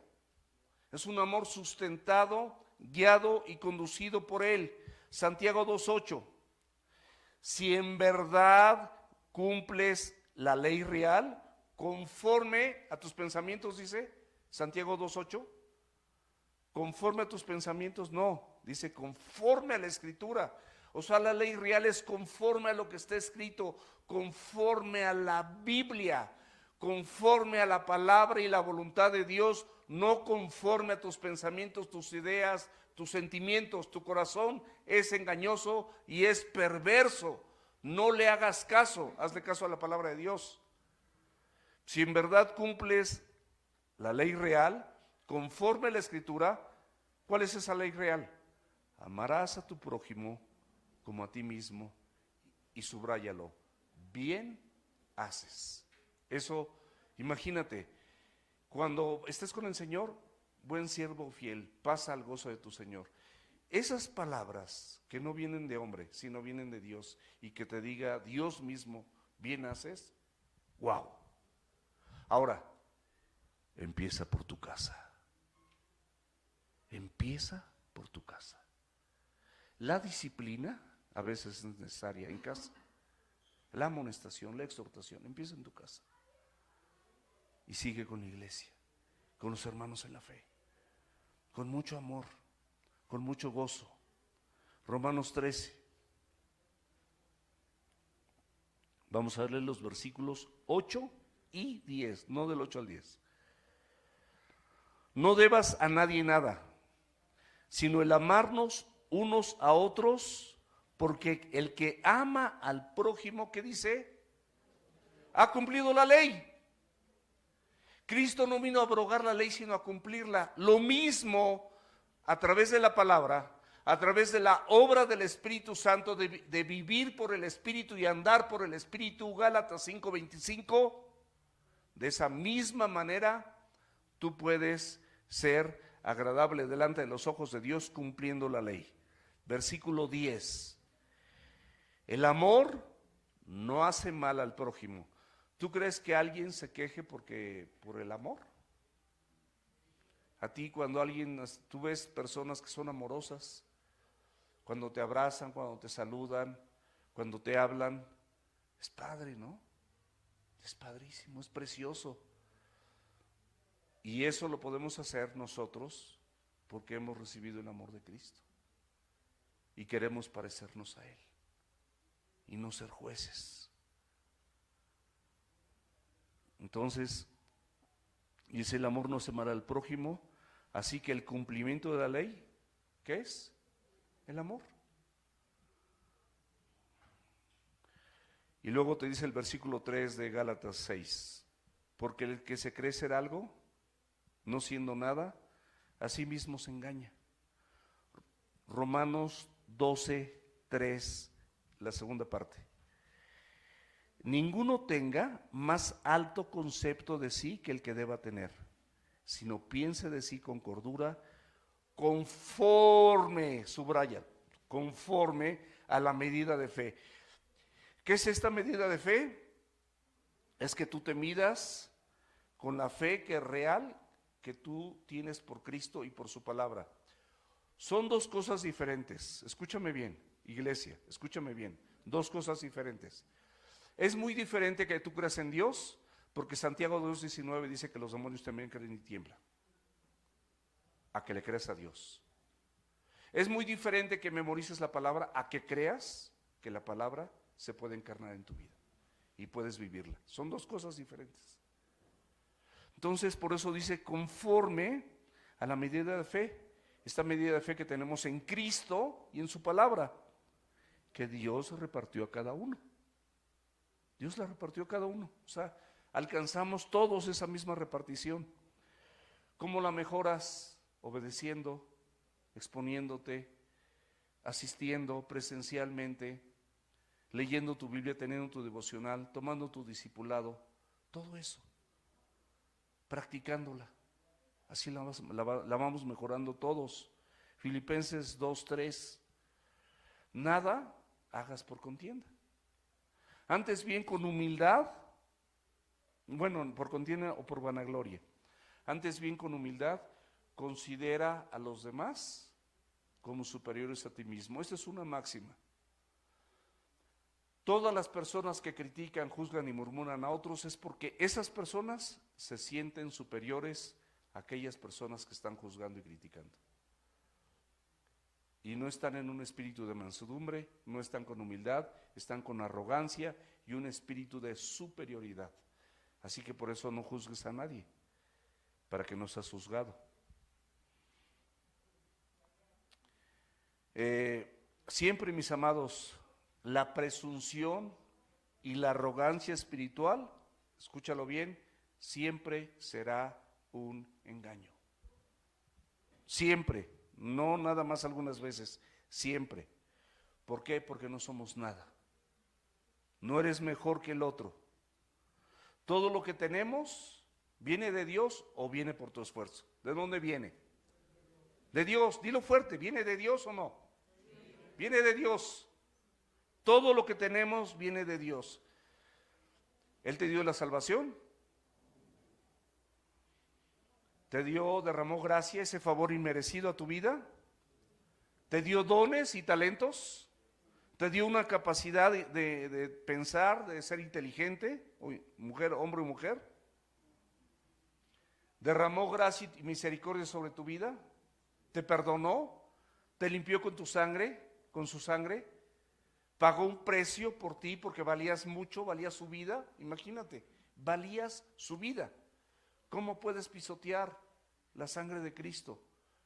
es un amor sustentado, guiado y conducido por Él. Santiago 2:8. Si en verdad cumples la ley real conforme a tus pensamientos, dice Santiago 2:8. Conforme a tus pensamientos, no, dice conforme a la escritura. O sea, la ley real es conforme a lo que está escrito, conforme a la Biblia, conforme a la palabra y la voluntad de Dios, no conforme a tus pensamientos, tus ideas, tus sentimientos. Tu corazón es engañoso y es perverso. No le hagas caso, hazle caso a la palabra de Dios. Si en verdad cumples la ley real, conforme a la escritura, ¿cuál es esa ley real? Amarás a tu prójimo como a ti mismo, y subráyalo, bien haces. Eso, imagínate, cuando estés con el Señor, buen siervo fiel, pasa al gozo de tu Señor. Esas palabras que no vienen de hombre, sino vienen de Dios, y que te diga Dios mismo, bien haces, wow. Ahora, empieza por tu casa. Empieza por tu casa. La disciplina a veces es necesaria en casa. La amonestación, la exhortación, empieza en tu casa. Y sigue con la iglesia, con los hermanos en la fe, con mucho amor, con mucho gozo. Romanos 13. Vamos a leer los versículos 8 y 10, no del 8 al 10. No debas a nadie nada, sino el amarnos unos a otros, porque el que ama al prójimo, ¿qué dice? Ha cumplido la ley. Cristo no vino a abrogar la ley, sino a cumplirla. Lo mismo a través de la palabra, a través de la obra del Espíritu Santo, de vivir por el Espíritu y andar por el Espíritu. Gálatas 5:25. De esa misma manera tú puedes ser agradable delante de los ojos de Dios cumpliendo la ley. Versículo 10. El amor no hace mal al prójimo. ¿Tú crees que alguien se queje por el amor? A ti cuando tú ves personas que son amorosas, cuando te abrazan, cuando te saludan, cuando te hablan, es padre, ¿no? Es padrísimo, es precioso. Y eso lo podemos hacer nosotros porque hemos recibido el amor de Cristo y queremos parecernos a Él y no ser jueces. Entonces, dice el amor no se amará al prójimo, así que el cumplimiento de la ley, ¿qué es? El amor. Y luego te dice el versículo 3 de Gálatas 6, porque el que se cree ser algo, no siendo nada, a sí mismo se engaña. Romanos 12:3, la segunda parte. Ninguno tenga más alto concepto de sí que el que deba tener, sino piense de sí con cordura, conforme, subraya, conforme a la medida de fe. ¿Qué es esta medida de fe? Es que tú te midas con la fe que es real, que tú tienes por Cristo y por su palabra. Son dos cosas diferentes. Escúchame bien, iglesia, escúchame bien. Dos cosas diferentes. Es muy diferente que tú creas en Dios, porque Santiago 2:19 dice que los demonios también creen y tiemblan. a que le creas a Dios. Es muy diferente que memorices la palabra a que creas que la palabra se puede encarnar en tu vida y puedes vivirla. Son dos cosas diferentes. Entonces, por eso dice, conforme a la medida de fe, esta medida de fe que tenemos en Cristo y en su palabra, que Dios repartió a cada uno. Dios la repartió a cada uno. O sea, alcanzamos todos esa misma repartición. ¿Cómo la mejoras? Obedeciendo, exponiéndote, asistiendo presencialmente, leyendo tu Biblia, teniendo tu devocional, tomando tu discipulado, todo eso, practicándola. Así la vamos mejorando todos. Filipenses 2:3. Nada hagas por contienda. Antes bien con humildad, bueno, por contienda o por vanagloria. Antes bien con humildad, considera a los demás como superiores a ti mismo. Esta es una máxima. Todas las personas que critican, juzgan y murmuran a otros es porque esas personas se sienten superiores a aquellas personas que están juzgando y criticando. Y no están en un espíritu de mansedumbre, no están con humildad, están con arrogancia y un espíritu de superioridad. Así que por eso no juzgues a nadie, para que no seas juzgado. Siempre, mis amados, la presunción y la arrogancia espiritual, escúchalo bien, siempre será un engaño. Siempre, no nada más algunas veces, siempre. ¿Por qué? Porque no somos nada. No eres mejor que el otro. Todo lo que tenemos viene de Dios o viene por tu esfuerzo. ¿De dónde viene? De Dios. Dilo fuerte, ¿viene de Dios o no? Viene de Dios. Todo lo que tenemos viene de Dios. Él te dio la salvación. Te dio, derramó gracia, ese favor inmerecido a tu vida. Te dio dones y talentos. Te dio una capacidad de pensar, de ser inteligente, mujer, hombre y mujer. Derramó gracia y misericordia sobre tu vida. Te perdonó. Te limpió con tu sangre, con su sangre. Pagó un precio por ti porque valías mucho, valías su vida. Imagínate, valías su vida. ¿Cómo puedes pisotear la sangre de Cristo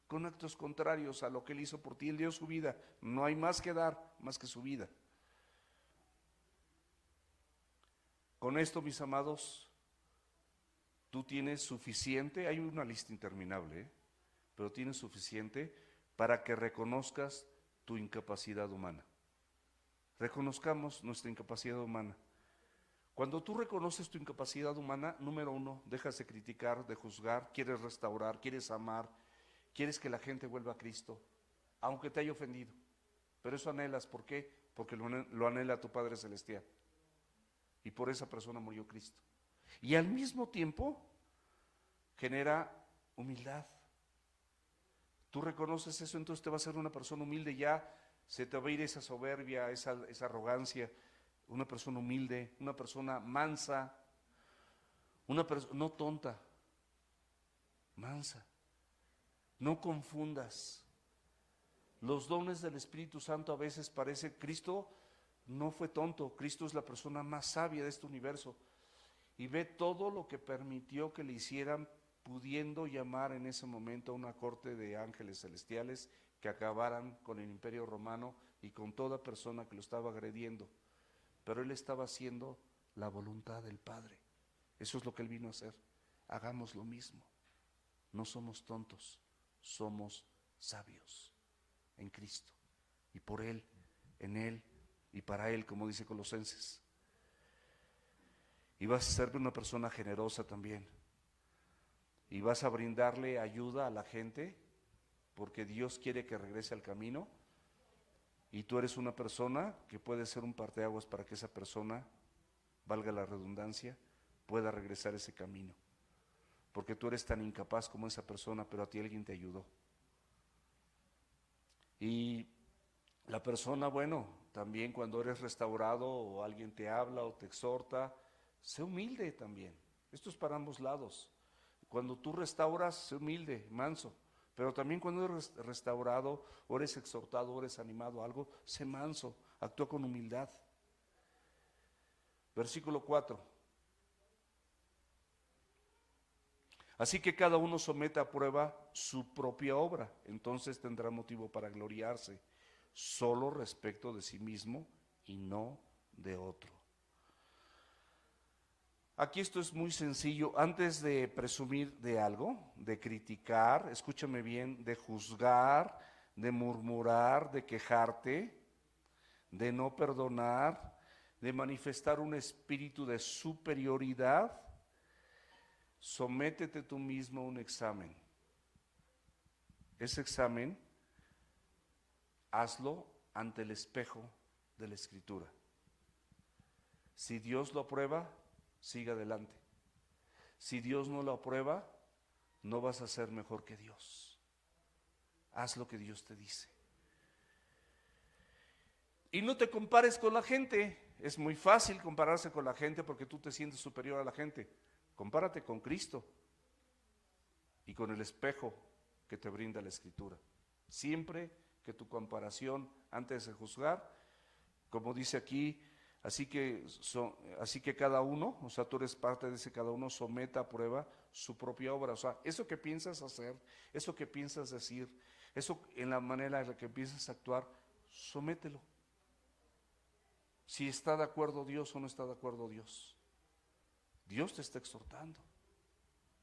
con actos contrarios a lo que Él hizo por ti? Él dio su vida. No hay más que dar, más que su vida. Con esto, mis amados, tú tienes suficiente, hay una lista interminable, pero tienes suficiente para que reconozcas tu incapacidad humana. Reconozcamos nuestra incapacidad humana. Cuando tú reconoces tu incapacidad humana, número uno, dejas de criticar, de juzgar, quieres restaurar, quieres amar, quieres que la gente vuelva a Cristo, aunque te haya ofendido. Pero eso anhelas, ¿por qué? Porque lo anhela tu Padre Celestial. Y por esa persona murió Cristo. Y al mismo tiempo genera humildad. Tú reconoces eso, entonces te vas a ser una persona humilde, ya se te va a ir esa soberbia, esa arrogancia. Una persona humilde, una persona mansa, una persona no tonta, mansa. No confundas. Los dones del Espíritu Santo a veces parece, Cristo no fue tonto, Cristo es la persona más sabia de este universo. Y ve todo lo que permitió que le hicieran, pudiendo llamar en ese momento a una corte de ángeles celestiales que acabaran con el imperio romano y con toda persona que lo estaba agrediendo. Pero Él estaba haciendo la voluntad del Padre. Eso es lo que Él vino a hacer. Hagamos lo mismo. No somos tontos, somos sabios en Cristo. Y por Él, en Él y para Él, como dice Colosenses. Y vas a ser una persona generosa también. Y vas a brindarle ayuda a la gente, porque Dios quiere que regrese al camino. Y tú eres una persona que puede ser un parteaguas para que esa persona, valga la redundancia, pueda regresar ese camino. Porque tú eres tan incapaz como esa persona, pero a ti alguien te ayudó. Y la persona, bueno, también cuando eres restaurado o alguien te habla o te exhorta, sé humilde también. Esto es para ambos lados. Cuando tú restauras, sé humilde, manso, Pero también cuando eres restaurado, o eres exhortado, o eres animado a algo, sé manso, actúa con humildad. Versículo 4. Así que cada uno someta a prueba su propia obra, entonces tendrá motivo para gloriarse, solo respecto de sí mismo y no de otro. Aquí esto es muy sencillo. Antes de presumir de algo, de criticar, escúchame bien, de juzgar, de murmurar, de quejarte, de no perdonar, de manifestar un espíritu de superioridad, sométete tú mismo a un examen. Ese examen, hazlo ante el espejo de la Escritura. Si Dios lo aprueba, siga adelante. Si Dios no lo aprueba, no vas a ser mejor que Dios. Haz lo que Dios te dice. Y no te compares con la gente. Es muy fácil compararse con la gente porque tú te sientes superior a la gente. Compárate con Cristo y con el espejo que te brinda la Escritura. Siempre que tu comparación antes de juzgar, como dice aquí, así que cada uno, o sea, tú eres parte de ese cada uno, someta a prueba su propia obra. O sea, eso que piensas hacer, eso que piensas decir, eso en la manera en la que piensas actuar, somételo. Si está de acuerdo Dios o no está de acuerdo Dios. Dios te está exhortando,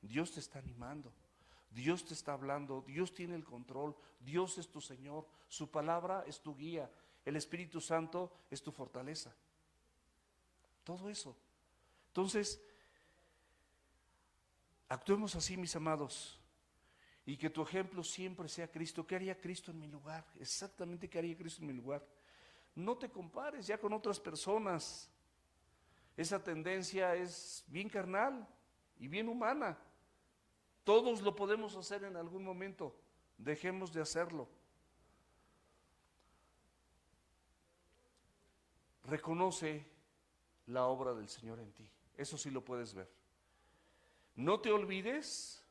Dios te está animando, Dios te está hablando, Dios tiene el control, Dios es tu Señor, su palabra es tu guía, el Espíritu Santo es tu fortaleza. Todo eso. Entonces, actuemos así, mis amados, y que tu ejemplo siempre sea Cristo. ¿Qué haría Cristo en mi lugar? Exactamente, ¿qué haría Cristo en mi lugar? No te compares ya con otras personas. Esa tendencia es bien carnal y bien humana. Todos lo podemos hacer en algún momento. Dejemos de hacerlo. Reconoce la obra del Señor en ti. Eso sí lo puedes ver. No te olvides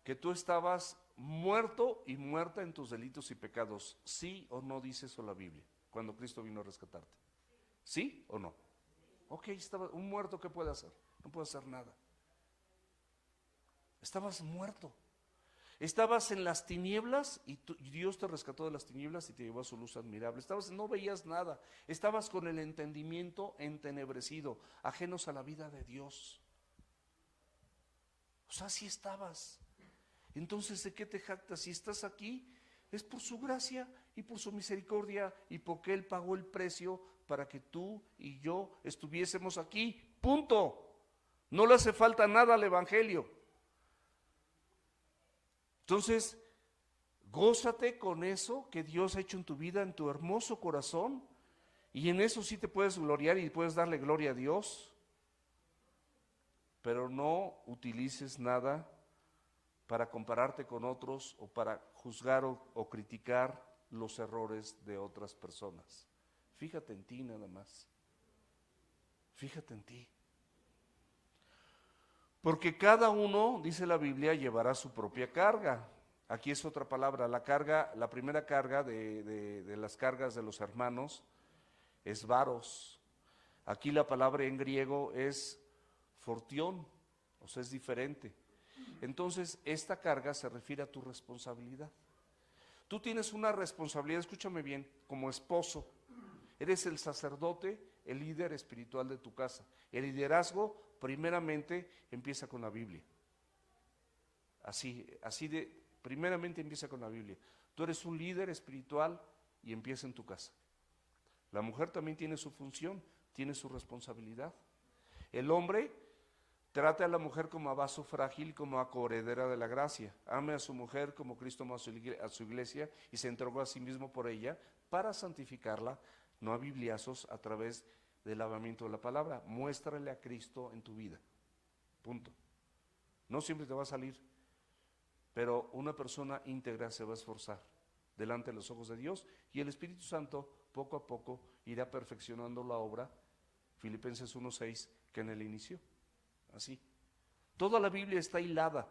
que tú estabas muerto y muerta en tus delitos y pecados. ¿Sí o no dice eso la Biblia? Cuando Cristo vino a rescatarte. ¿Sí o no? Ok, estaba un muerto, ¿qué puede hacer? No puede hacer nada. Estabas muerto. Estabas en las tinieblas y Dios te rescató de las tinieblas y te llevó a su luz admirable. No veías nada. Estabas con el entendimiento entenebrecido, ajenos a la vida de Dios. O sea, así estabas. Entonces, ¿de qué te jactas? Si estás aquí, es por su gracia y por su misericordia y porque Él pagó el precio para que tú y yo estuviésemos aquí. Punto. No le hace falta nada al Evangelio. Entonces, gózate con eso que Dios ha hecho en tu vida, en tu hermoso corazón, y en eso sí te puedes gloriar y puedes darle gloria a Dios, pero no utilices nada para compararte con otros o para juzgar o criticar los errores de otras personas. Fíjate en ti nada más. Fíjate en ti. Porque cada uno, dice la Biblia, llevará su propia carga. Aquí es otra palabra, la carga, la primera carga de las cargas de los hermanos es varos. Aquí la palabra en griego es fortión, o sea, es diferente. Entonces, esta carga se refiere a tu responsabilidad. Tú tienes una responsabilidad, escúchame bien, como esposo. Eres el sacerdote, el líder espiritual de tu casa. El liderazgo, primeramente, empieza con la Biblia. Primeramente empieza con la Biblia. Tú eres un líder espiritual y empieza en tu casa. La mujer también tiene su función, tiene su responsabilidad. El hombre trata a la mujer como a vaso frágil, como a coheredera de la gracia. Ame a su mujer como Cristo amó a su iglesia y se entregó a sí mismo por ella para santificarla, no a bibliazos, a través del lavamiento de la palabra. Muéstrale a Cristo en tu vida. Punto. No siempre te va a salir, pero una persona íntegra se va a esforzar delante de los ojos de Dios y el Espíritu Santo poco a poco irá perfeccionando la obra, Filipenses 1:6, que en el inicio. Así. Toda la Biblia está hilada,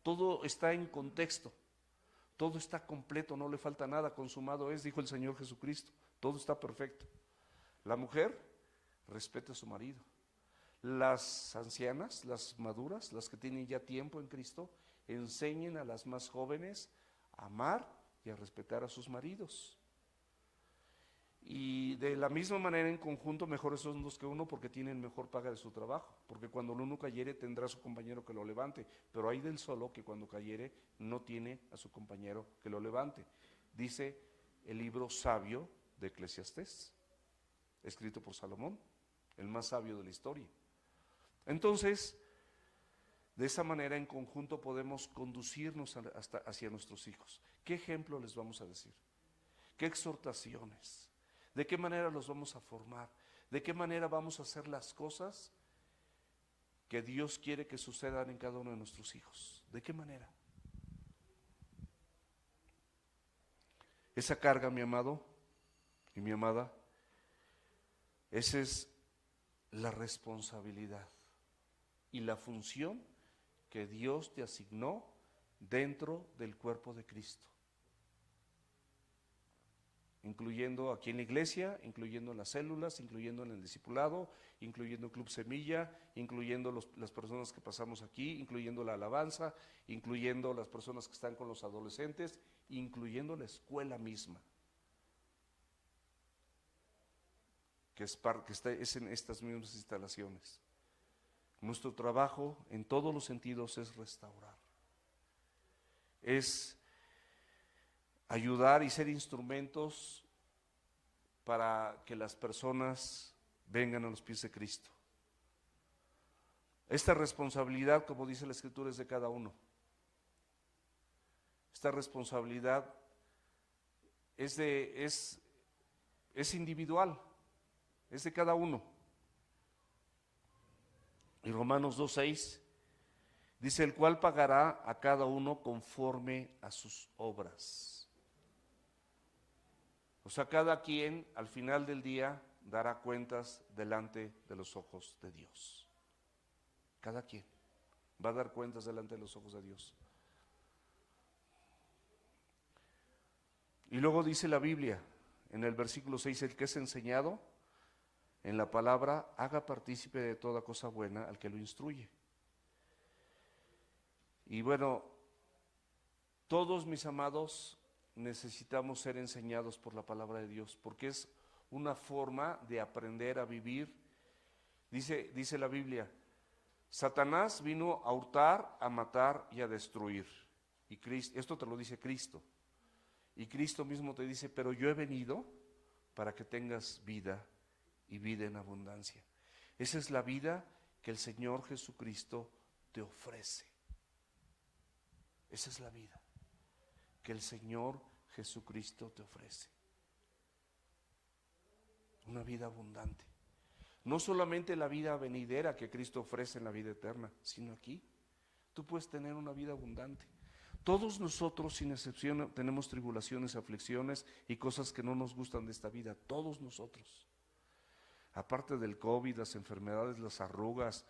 todo está en contexto. Todo está completo, no le falta nada, consumado es, dijo el Señor Jesucristo. Todo está perfecto. La mujer respeta a su marido. Las ancianas, las maduras, las que tienen ya tiempo en Cristo, enseñen a las más jóvenes a amar y a respetar a sus maridos. Y de la misma manera, en conjunto, mejores son dos que uno, porque tienen mejor paga de su trabajo, porque cuando el uno cayere tendrá a su compañero que lo levante, pero hay del solo que cuando cayere no tiene a su compañero que lo levante. Dice el libro sabio de Eclesiastés, escrito por Salomón, el más sabio de la historia. Entonces, de esa manera en conjunto podemos conducirnos hacia nuestros hijos. ¿Qué ejemplo les vamos a decir? ¿Qué exhortaciones? ¿De qué manera los vamos a formar? ¿De qué manera vamos a hacer las cosas que Dios quiere que sucedan en cada uno de nuestros hijos? ¿De qué manera? Esa carga, mi amado y mi amada, esa es la responsabilidad y la función que Dios te asignó dentro del cuerpo de Cristo, incluyendo aquí en la iglesia, incluyendo en las células, incluyendo en el discipulado, incluyendo el Club Semilla, incluyendo las personas que pasamos aquí, incluyendo la alabanza, incluyendo las personas que están con los adolescentes, incluyendo la escuela misma, que es en estas mismas instalaciones. Nuestro trabajo en todos los sentidos es restaurar, es ayudar y ser instrumentos para que las personas vengan a los pies de Cristo. Esta responsabilidad, como dice la Escritura, es de cada uno. Esta responsabilidad es individual, es de cada uno. Y Romanos 2:6 dice: el cual pagará a cada uno conforme a sus obras. O sea, cada quien al final del día dará cuentas delante de los ojos de Dios. Cada quien va a dar cuentas delante de los ojos de Dios. Y luego dice la Biblia, en el versículo 6, el que es enseñado en la palabra, haga partícipe de toda cosa buena al que lo instruye. Y bueno, todos, mis amados, necesitamos ser enseñados por la palabra de Dios, porque es una forma de aprender a vivir. Dice la Biblia, Satanás vino a hurtar, a matar y a destruir. Y esto te lo dice Cristo. Y Cristo mismo te dice, pero yo he venido para que tengas vida y vida en abundancia. Esa es la vida que el Señor Jesucristo te ofrece. Esa es la vida que el Señor Jesucristo te ofrece. Una vida abundante. No solamente la vida venidera que Cristo ofrece en la vida eterna, sino aquí. Tú puedes tener una vida abundante. Todos nosotros, sin excepción, tenemos tribulaciones, aflicciones y cosas que no nos gustan de esta vida. Todos nosotros. Aparte del COVID, las enfermedades, las arrugas.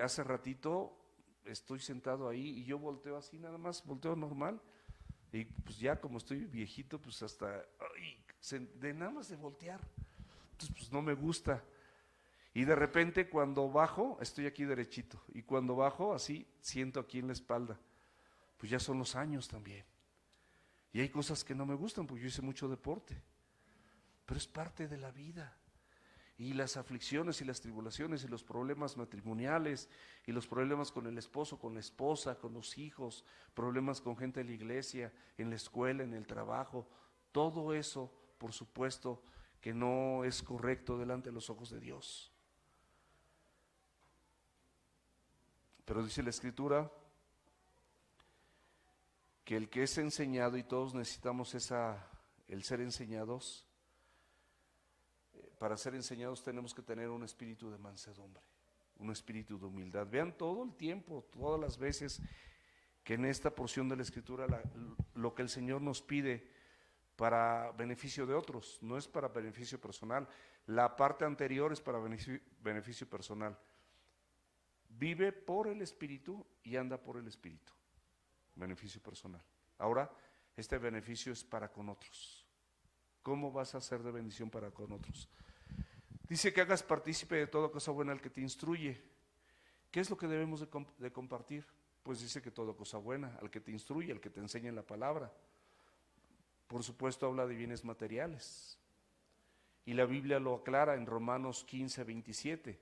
Hace ratito estoy sentado ahí y yo volteo así, nada más, volteo normal. Y pues ya como estoy viejito, pues hasta, de nada más de voltear. Entonces pues no me gusta. Y de repente cuando bajo, estoy aquí derechito. Y cuando bajo así, siento aquí en la espalda. Pues ya son los años también. Y hay cosas que no me gustan, porque yo hice mucho deporte. Pero es parte de la vida. Y las aflicciones y las tribulaciones y los problemas matrimoniales y los problemas con el esposo, con la esposa, con los hijos, problemas con gente de la iglesia, en la escuela, en el trabajo, todo eso, por supuesto, que no es correcto delante de los ojos de Dios. Pero dice la Escritura que el que es enseñado, y todos necesitamos el ser enseñados. Para ser enseñados tenemos que tener un espíritu de mansedumbre, un espíritu de humildad. Vean todo el tiempo, todas las veces que en esta porción de la Escritura lo que el Señor nos pide para beneficio de otros, no es para beneficio personal. La parte anterior es para beneficio personal. Vive por el Espíritu y anda por el Espíritu, beneficio personal. Ahora, este beneficio es para con otros. ¿Cómo vas a ser de bendición para con otros? Dice que hagas partícipe de toda cosa buena al que te instruye. ¿Qué es lo que debemos de compartir? Pues dice que toda cosa buena, al que te instruye, al que te enseña en la palabra. Por supuesto habla de bienes materiales. Y la Biblia lo aclara en Romanos 15, 27.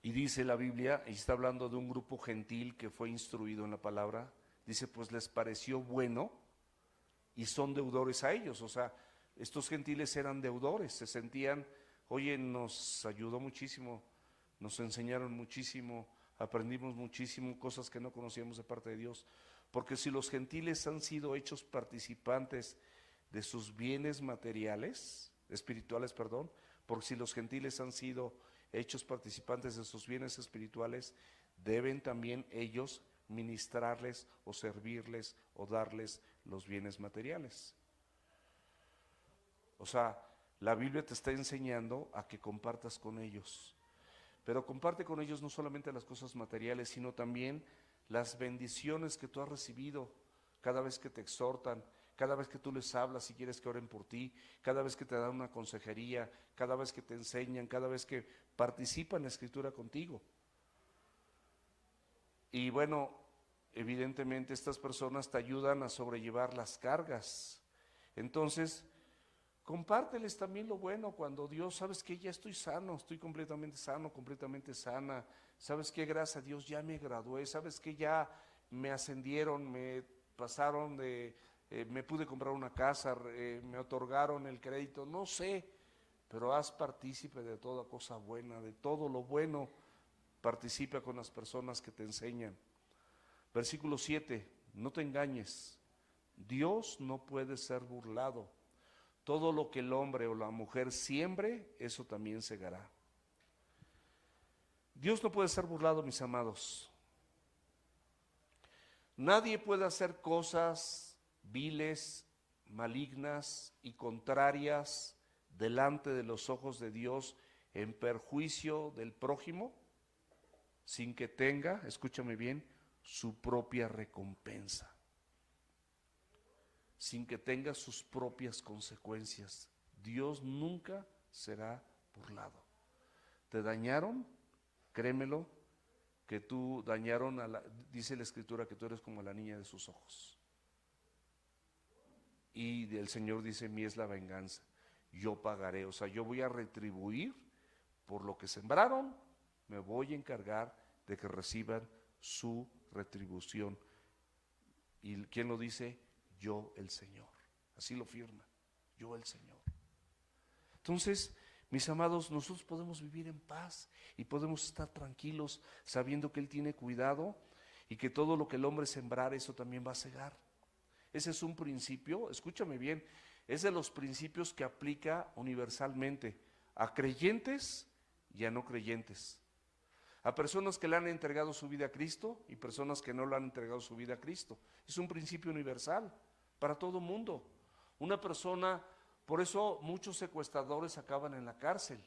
Y dice la Biblia, y está hablando de un grupo gentil que fue instruido en la palabra, dice, pues les pareció bueno y son deudores a ellos. O sea, estos gentiles eran deudores, se sentían, oye, nos ayudó muchísimo, nos enseñaron muchísimo, aprendimos muchísimo, cosas que no conocíamos de parte de Dios. Porque si los gentiles han sido hechos participantes de sus bienes materiales, espirituales, perdón, porque si los gentiles han sido hechos participantes de sus bienes espirituales, deben también ellos ministrarles o servirles o darles los bienes materiales. O sea, la Biblia te está enseñando a que compartas con ellos, pero comparte con ellos no solamente las cosas materiales, sino también las bendiciones que tú has recibido cada vez que te exhortan, cada vez que tú les hablas y quieres que oren por ti, cada vez que te dan una consejería, cada vez que te enseñan, cada vez que participan en la escritura contigo. Y bueno, evidentemente estas personas te ayudan a sobrellevar las cargas. Entonces, compárteles también lo bueno cuando Dios, sabes que ya estoy sano, estoy completamente sano, completamente sana, sabes que gracias a Dios ya me gradué, sabes que ya me ascendieron, me pasaron de, me pude comprar una casa, me otorgaron el crédito, no sé, pero haz partícipe de toda cosa buena, de todo lo bueno, participa con las personas que te enseñan. Versículo 7, no te engañes, Dios no puede ser burlado. Todo lo que el hombre o la mujer siembre, eso también segará. Dios no puede ser burlado, mis amados. Nadie puede hacer cosas viles, malignas y contrarias delante de los ojos de Dios en perjuicio del prójimo sin que tenga, escúchame bien, su propia recompensa, sin que tenga sus propias consecuencias. Dios nunca será burlado. ¿Te dañaron? Créemelo, que tú dañaron dice la Escritura que tú eres como la niña de sus ojos. Y el Señor dice, mí es la venganza, yo pagaré, o sea, yo voy a retribuir por lo que sembraron, me voy a encargar de que reciban su retribución. ¿Y quién lo dice? Yo el Señor. Así lo firma, yo el Señor. Entonces, mis amados, nosotros podemos vivir en paz y podemos estar tranquilos sabiendo que Él tiene cuidado y que todo lo que el hombre sembrar, eso también va a segar. Ese es un principio, escúchame bien, es de los principios que aplica universalmente a creyentes y a no creyentes. A personas que le han entregado su vida a Cristo y personas que no le han entregado su vida a Cristo. Es un principio universal para todo mundo. Una persona, por eso muchos secuestradores acaban en la cárcel.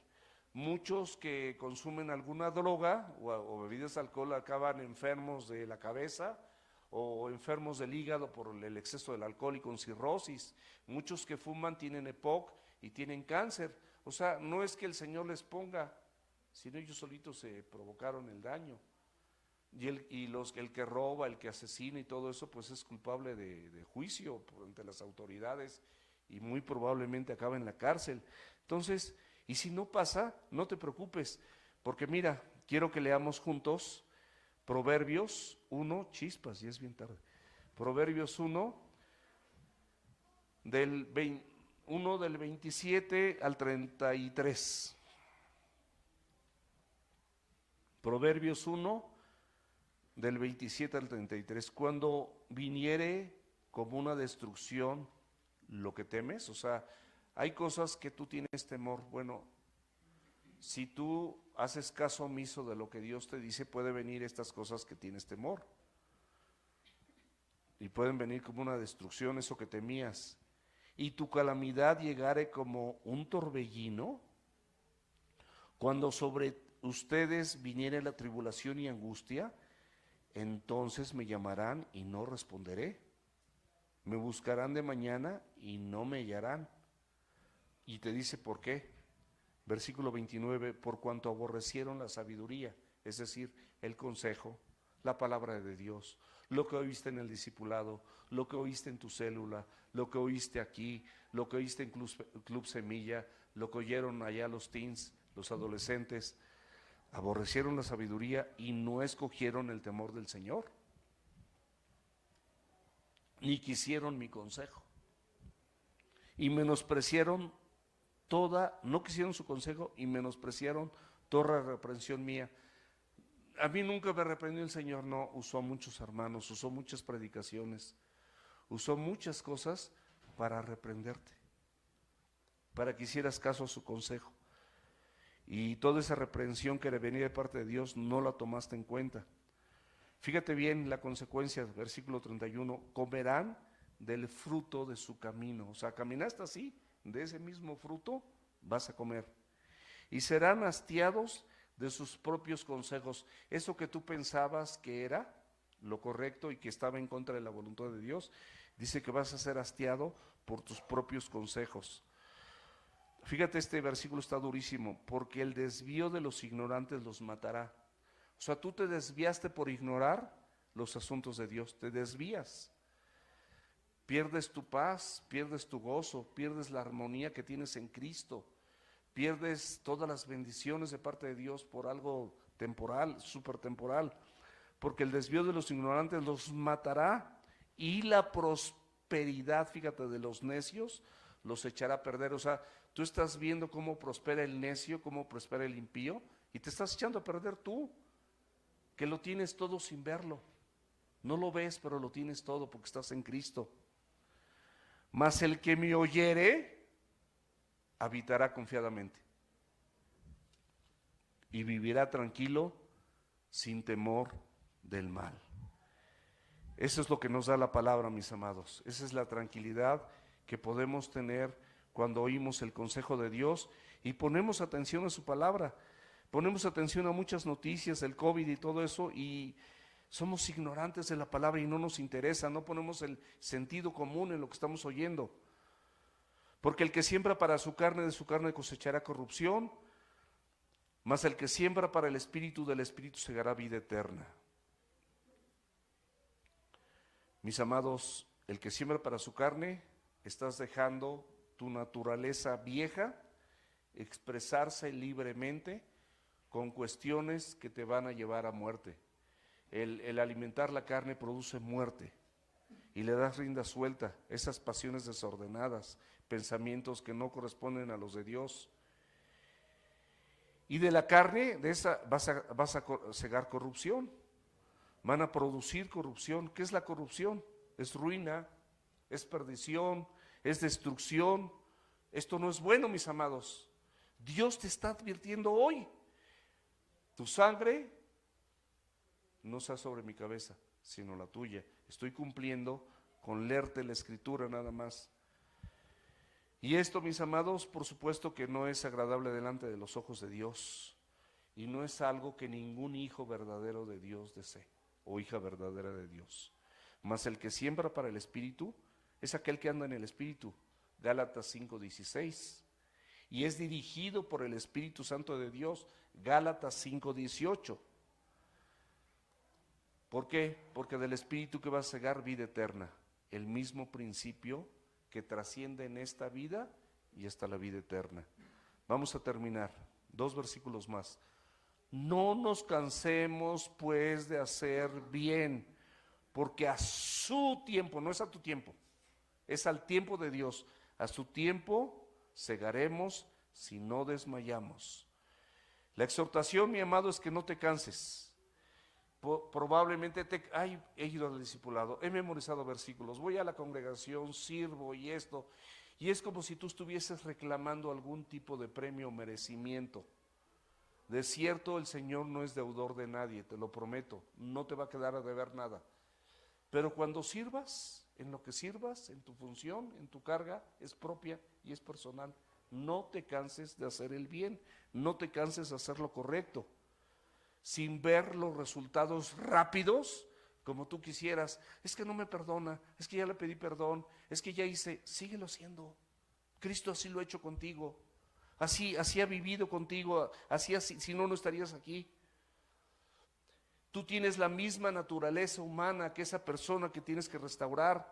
Muchos que consumen alguna droga o bebidas de alcohol acaban enfermos de la cabeza o enfermos del hígado por el exceso del alcohol y con cirrosis. Muchos que fuman tienen EPOC y tienen cáncer. O sea, no es que el Señor les ponga, sino ellos solitos se provocaron el daño. El que roba, el que asesina y todo eso, pues es culpable de juicio ante las autoridades y muy probablemente acaba en la cárcel. Entonces, y si no pasa, no te preocupes, porque mira, quiero que leamos juntos Proverbios 1, chispas, y es bien tarde. Proverbios 1, del 27 al 33. Proverbios 1, del 27 al 33. Cuando viniere como una destrucción lo que temes, o sea, hay cosas que tú tienes temor. Bueno, si tú haces caso omiso de lo que Dios te dice, puede venir estas cosas que tienes temor. Y pueden venir como una destrucción, eso que temías. Y tu calamidad llegare como un torbellino, cuando sobre ustedes viniere la tribulación y angustia, entonces me llamarán y no responderé. Me buscarán de mañana y no me hallarán. Y te dice por qué. Versículo 29, por cuanto aborrecieron la sabiduría, es decir, el consejo, la palabra de Dios, lo que oíste en el discipulado, lo que oíste en tu célula, lo que oíste aquí, lo que oíste en Club Semilla, lo que oyeron allá los teens, los adolescentes. Aborrecieron la sabiduría y no escogieron el temor del Señor, ni quisieron mi consejo. Y menospreciaron no quisieron su consejo y menospreciaron toda reprensión mía. A mí nunca me reprendió el Señor, no, usó a muchos hermanos, usó muchas predicaciones, usó muchas cosas para reprenderte, para que hicieras caso a su consejo. Y toda esa reprensión que le venía de parte de Dios no la tomaste en cuenta. Fíjate bien la consecuencia, versículo 31, comerán del fruto de su camino. O sea, caminaste así, de ese mismo fruto vas a comer. Y serán hastiados de sus propios consejos. Eso que tú pensabas que era lo correcto y que estaba en contra de la voluntad de Dios, dice que vas a ser hastiado por tus propios consejos. Fíjate, este versículo está durísimo, porque el desvío de los ignorantes los matará. O sea, tú te desviaste por ignorar los asuntos de Dios, te desvías. Pierdes tu paz, pierdes tu gozo, pierdes la armonía que tienes en Cristo, pierdes todas las bendiciones de parte de Dios por algo temporal, súper temporal, porque el desvío de los ignorantes los matará y la prosperidad, fíjate, de los necios los echará a perder. O sea, tú estás viendo cómo prospera el necio, cómo prospera el impío, y te estás echando a perder tú, que lo tienes todo sin verlo. No lo ves, pero lo tienes todo porque estás en Cristo. Mas el que me oyere, habitará confiadamente y vivirá tranquilo sin temor del mal. Eso es lo que nos da la palabra, mis amados. Esa es la tranquilidad que podemos tener cuando oímos el consejo de Dios y ponemos atención a su palabra. Ponemos atención a muchas noticias, el COVID y todo eso, y somos ignorantes de la palabra y no nos interesa, no ponemos el sentido común en lo que estamos oyendo. Porque el que siembra para su carne, de su carne cosechará corrupción, mas el que siembra para el Espíritu, del Espíritu segará vida eterna. Mis amados, el que siembra para su carne, estás dejando tu naturaleza vieja expresarse libremente con cuestiones que te van a llevar a muerte. El alimentar la carne produce muerte y le das rienda suelta, esas pasiones desordenadas, pensamientos que no corresponden a los de Dios. Y de la carne, de esa vas a cegar corrupción, van a producir corrupción. ¿Qué es la corrupción? Es ruina, es perdición, es destrucción. Esto no es bueno, mis amados. Dios te está advirtiendo hoy. Tu sangre no sea sobre mi cabeza, sino la tuya. Estoy cumpliendo con leerte la escritura nada más. Y esto, mis amados, por supuesto que no es agradable delante de los ojos de Dios. Y no es algo que ningún hijo verdadero de Dios desee, o hija verdadera de Dios. Mas el que siembra para el Espíritu es aquel que anda en el Espíritu. Gálatas 5:16. Y es dirigido por el Espíritu Santo de Dios. Gálatas 5:18. ¿Por qué? Porque del Espíritu que va a cegar vida eterna, el mismo principio que trasciende en esta vida y hasta la vida eterna. Vamos a terminar, 2 versículos más. No nos cansemos pues de hacer bien, porque a su tiempo, no es a tu tiempo, es al tiempo de Dios, a su tiempo segaremos si no desmayamos. La exhortación, mi amado, es que no te canses. Probablemente he ido al discipulado, he memorizado versículos, voy a la congregación, sirvo y esto, y es como si tú estuvieses reclamando algún tipo de premio o merecimiento. De cierto, el Señor no es deudor de nadie, te lo prometo, no te va a quedar a deber nada. Pero cuando sirvas, en lo que sirvas, en tu función, en tu carga, es propia y es personal. No te canses de hacer el bien, no te canses de hacer lo correcto, sin ver los resultados rápidos como tú quisieras. Es que no me perdona, es que ya le pedí perdón, es que ya hice. Síguelo haciendo. Cristo así lo ha hecho contigo. Así ha vivido contigo, así, si no, no estarías aquí. Tú tienes la misma naturaleza humana que esa persona que tienes que restaurar.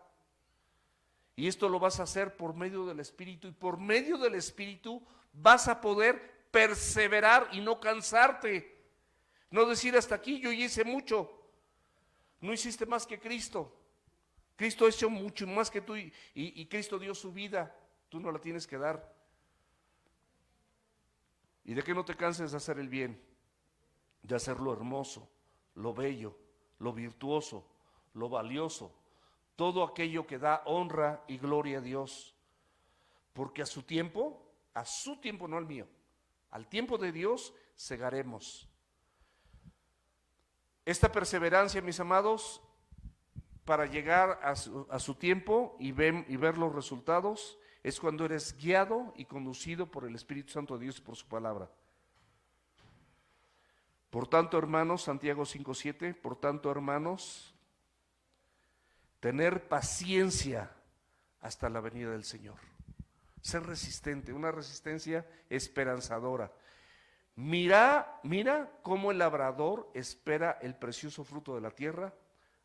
Y esto lo vas a hacer por medio del Espíritu, y por medio del Espíritu vas a poder perseverar y no cansarte. No decir hasta aquí, yo ya hice mucho. No hiciste más que Cristo. Cristo ha hecho mucho más que tú, y Cristo dio su vida. Tú no la tienes que dar. ¿Y de qué no te canses de hacer el bien? De hacer lo hermoso, lo bello, lo virtuoso, lo valioso, todo aquello que da honra y gloria a Dios. Porque a su tiempo, no al mío, al tiempo de Dios segaremos. Esta perseverancia, mis amados, para llegar a su tiempo y ver los resultados, es cuando eres guiado y conducido por el Espíritu Santo de Dios y por su palabra. Por tanto, hermanos, Santiago 5:7, por tanto, hermanos, tener paciencia hasta la venida del Señor. Ser resistente, una resistencia esperanzadora. Mira cómo el labrador espera el precioso fruto de la tierra,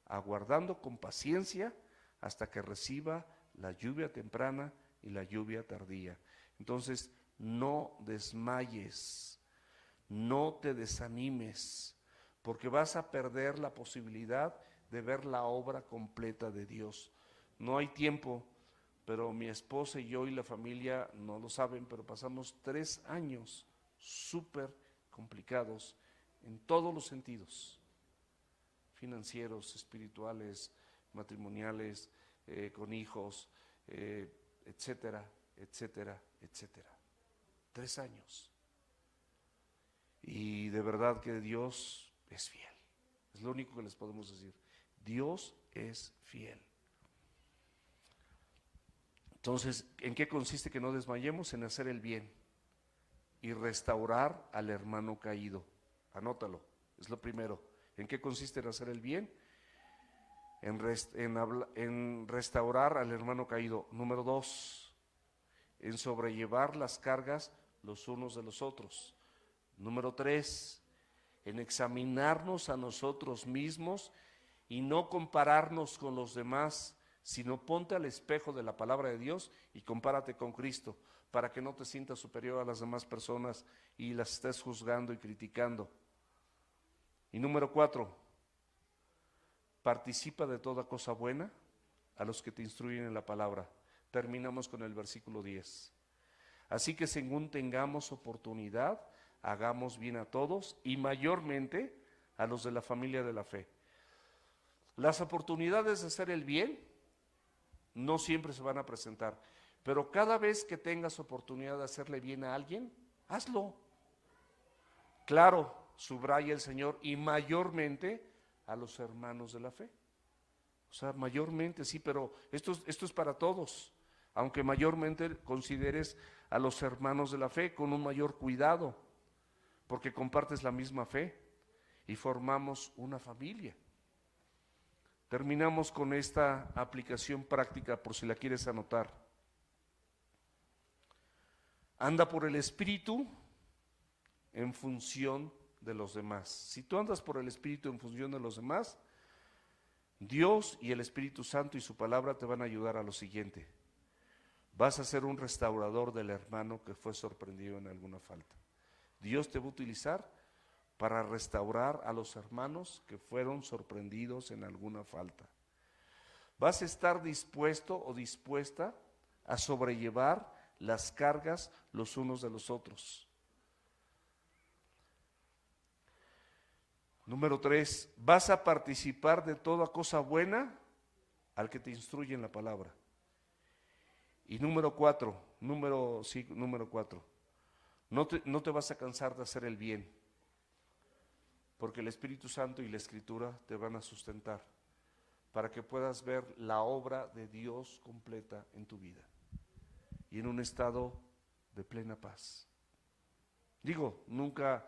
aguardando con paciencia hasta que reciba la lluvia temprana y la lluvia tardía. Entonces, no desmayes, no te desanimes, porque vas a perder la posibilidad de ver la obra completa de Dios. No hay tiempo, pero mi esposa y yo y la familia no lo saben, pero pasamos 3 años súper complicados en todos los sentidos, financieros, espirituales, matrimoniales, con hijos, etcétera, etcétera, etcétera. 3 años. Y de verdad que Dios es fiel. Es lo único que les podemos decir. Dios es fiel. Entonces, ¿en qué consiste que no desmayemos? En hacer el bien y restaurar al hermano caído. Anótalo, es lo primero. ¿En qué consiste en hacer el bien? En restaurar al hermano caído. Número 2, en sobrellevar las cargas los unos de los otros. Número 3, en examinarnos a nosotros mismos y no compararnos con los demás, sino ponte al espejo de la palabra de Dios y compárate con Cristo, para que no te sientas superior a las demás personas y las estés juzgando y criticando. Y número 4, participa de toda cosa buena a los que te instruyen en la palabra. Terminamos con el versículo 10. Así que según tengamos oportunidad, hagamos bien a todos y mayormente a los de la familia de la fe. Las oportunidades de hacer el bien no siempre se van a presentar, pero cada vez que tengas oportunidad de hacerle bien a alguien, hazlo. Claro, subraya el Señor, y mayormente a los hermanos de la fe. O sea, mayormente sí, pero esto es para todos, aunque mayormente consideres a los hermanos de la fe con un mayor cuidado, porque compartes la misma fe y formamos una familia. Terminamos con esta aplicación práctica por si la quieres anotar. Anda por el Espíritu en función de los demás. Si tú andas por el Espíritu en función de los demás, Dios y el Espíritu Santo y su palabra te van a ayudar a lo siguiente. Vas a ser un restaurador del hermano que fue sorprendido en alguna falta. Dios te va a utilizar para restaurar a los hermanos que fueron sorprendidos en alguna falta. Vas a estar dispuesto o dispuesta a sobrellevar las cargas los unos de los otros. Número 3, vas a participar de toda cosa buena al que te instruye en la palabra. Y número 4, no te vas a cansar de hacer el bien, porque el Espíritu Santo y la Escritura te van a sustentar para que puedas ver la obra de Dios completa en tu vida y en un estado de plena paz. Digo, nunca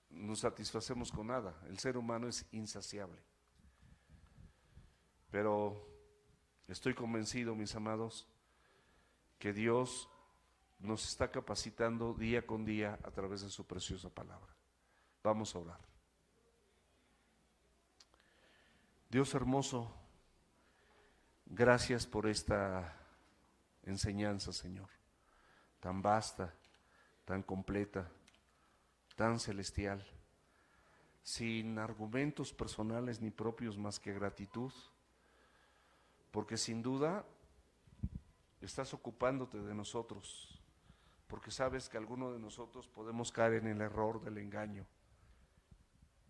nos satisfacemos con nada, el ser humano es insaciable, Pero estoy convencido, mis amados, que Dios nos está capacitando día con día a través de su preciosa palabra. Vamos a orar. Dios hermoso, gracias por esta enseñanza, Señor, tan vasta, tan completa, tan celestial, sin argumentos personales ni propios más que gratitud, porque sin duda estás ocupándote de nosotros, porque sabes que alguno de nosotros podemos caer en el error del engaño,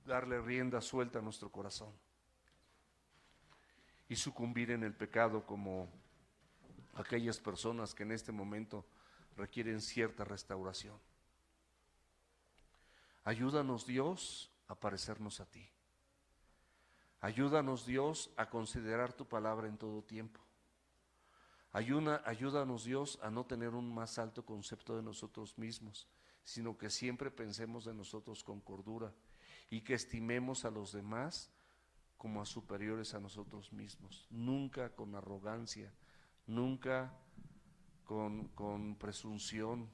darle rienda suelta a nuestro corazón y sucumbir en el pecado como aquellas personas que en este momento requieren cierta restauración. Ayúdanos, Dios, a parecernos a ti. Ayúdanos, Dios, a considerar tu palabra en todo tiempo. Ayúdanos, Dios, a no tener un más alto concepto de nosotros mismos, sino que siempre pensemos de nosotros con cordura y que estimemos a los demás como a superiores a nosotros mismos, nunca con arrogancia, nunca con presunción,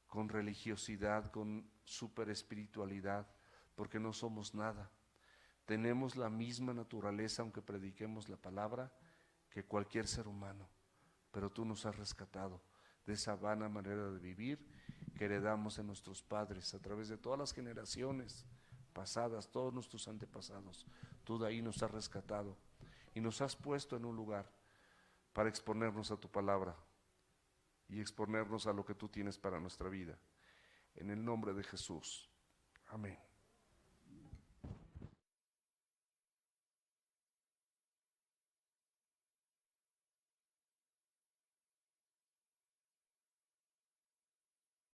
con religiosidad, con superespiritualidad, porque no somos nada. Tenemos la misma naturaleza, aunque prediquemos la palabra, que cualquier ser humano, pero tú nos has rescatado de esa vana manera de vivir que heredamos de nuestros padres a través de todas las generaciones pasadas, todos nuestros antepasados. Tú de ahí nos has rescatado y nos has puesto en un lugar para exponernos a tu palabra y exponernos a lo que tú tienes para nuestra vida. En el nombre de Jesús. Amén.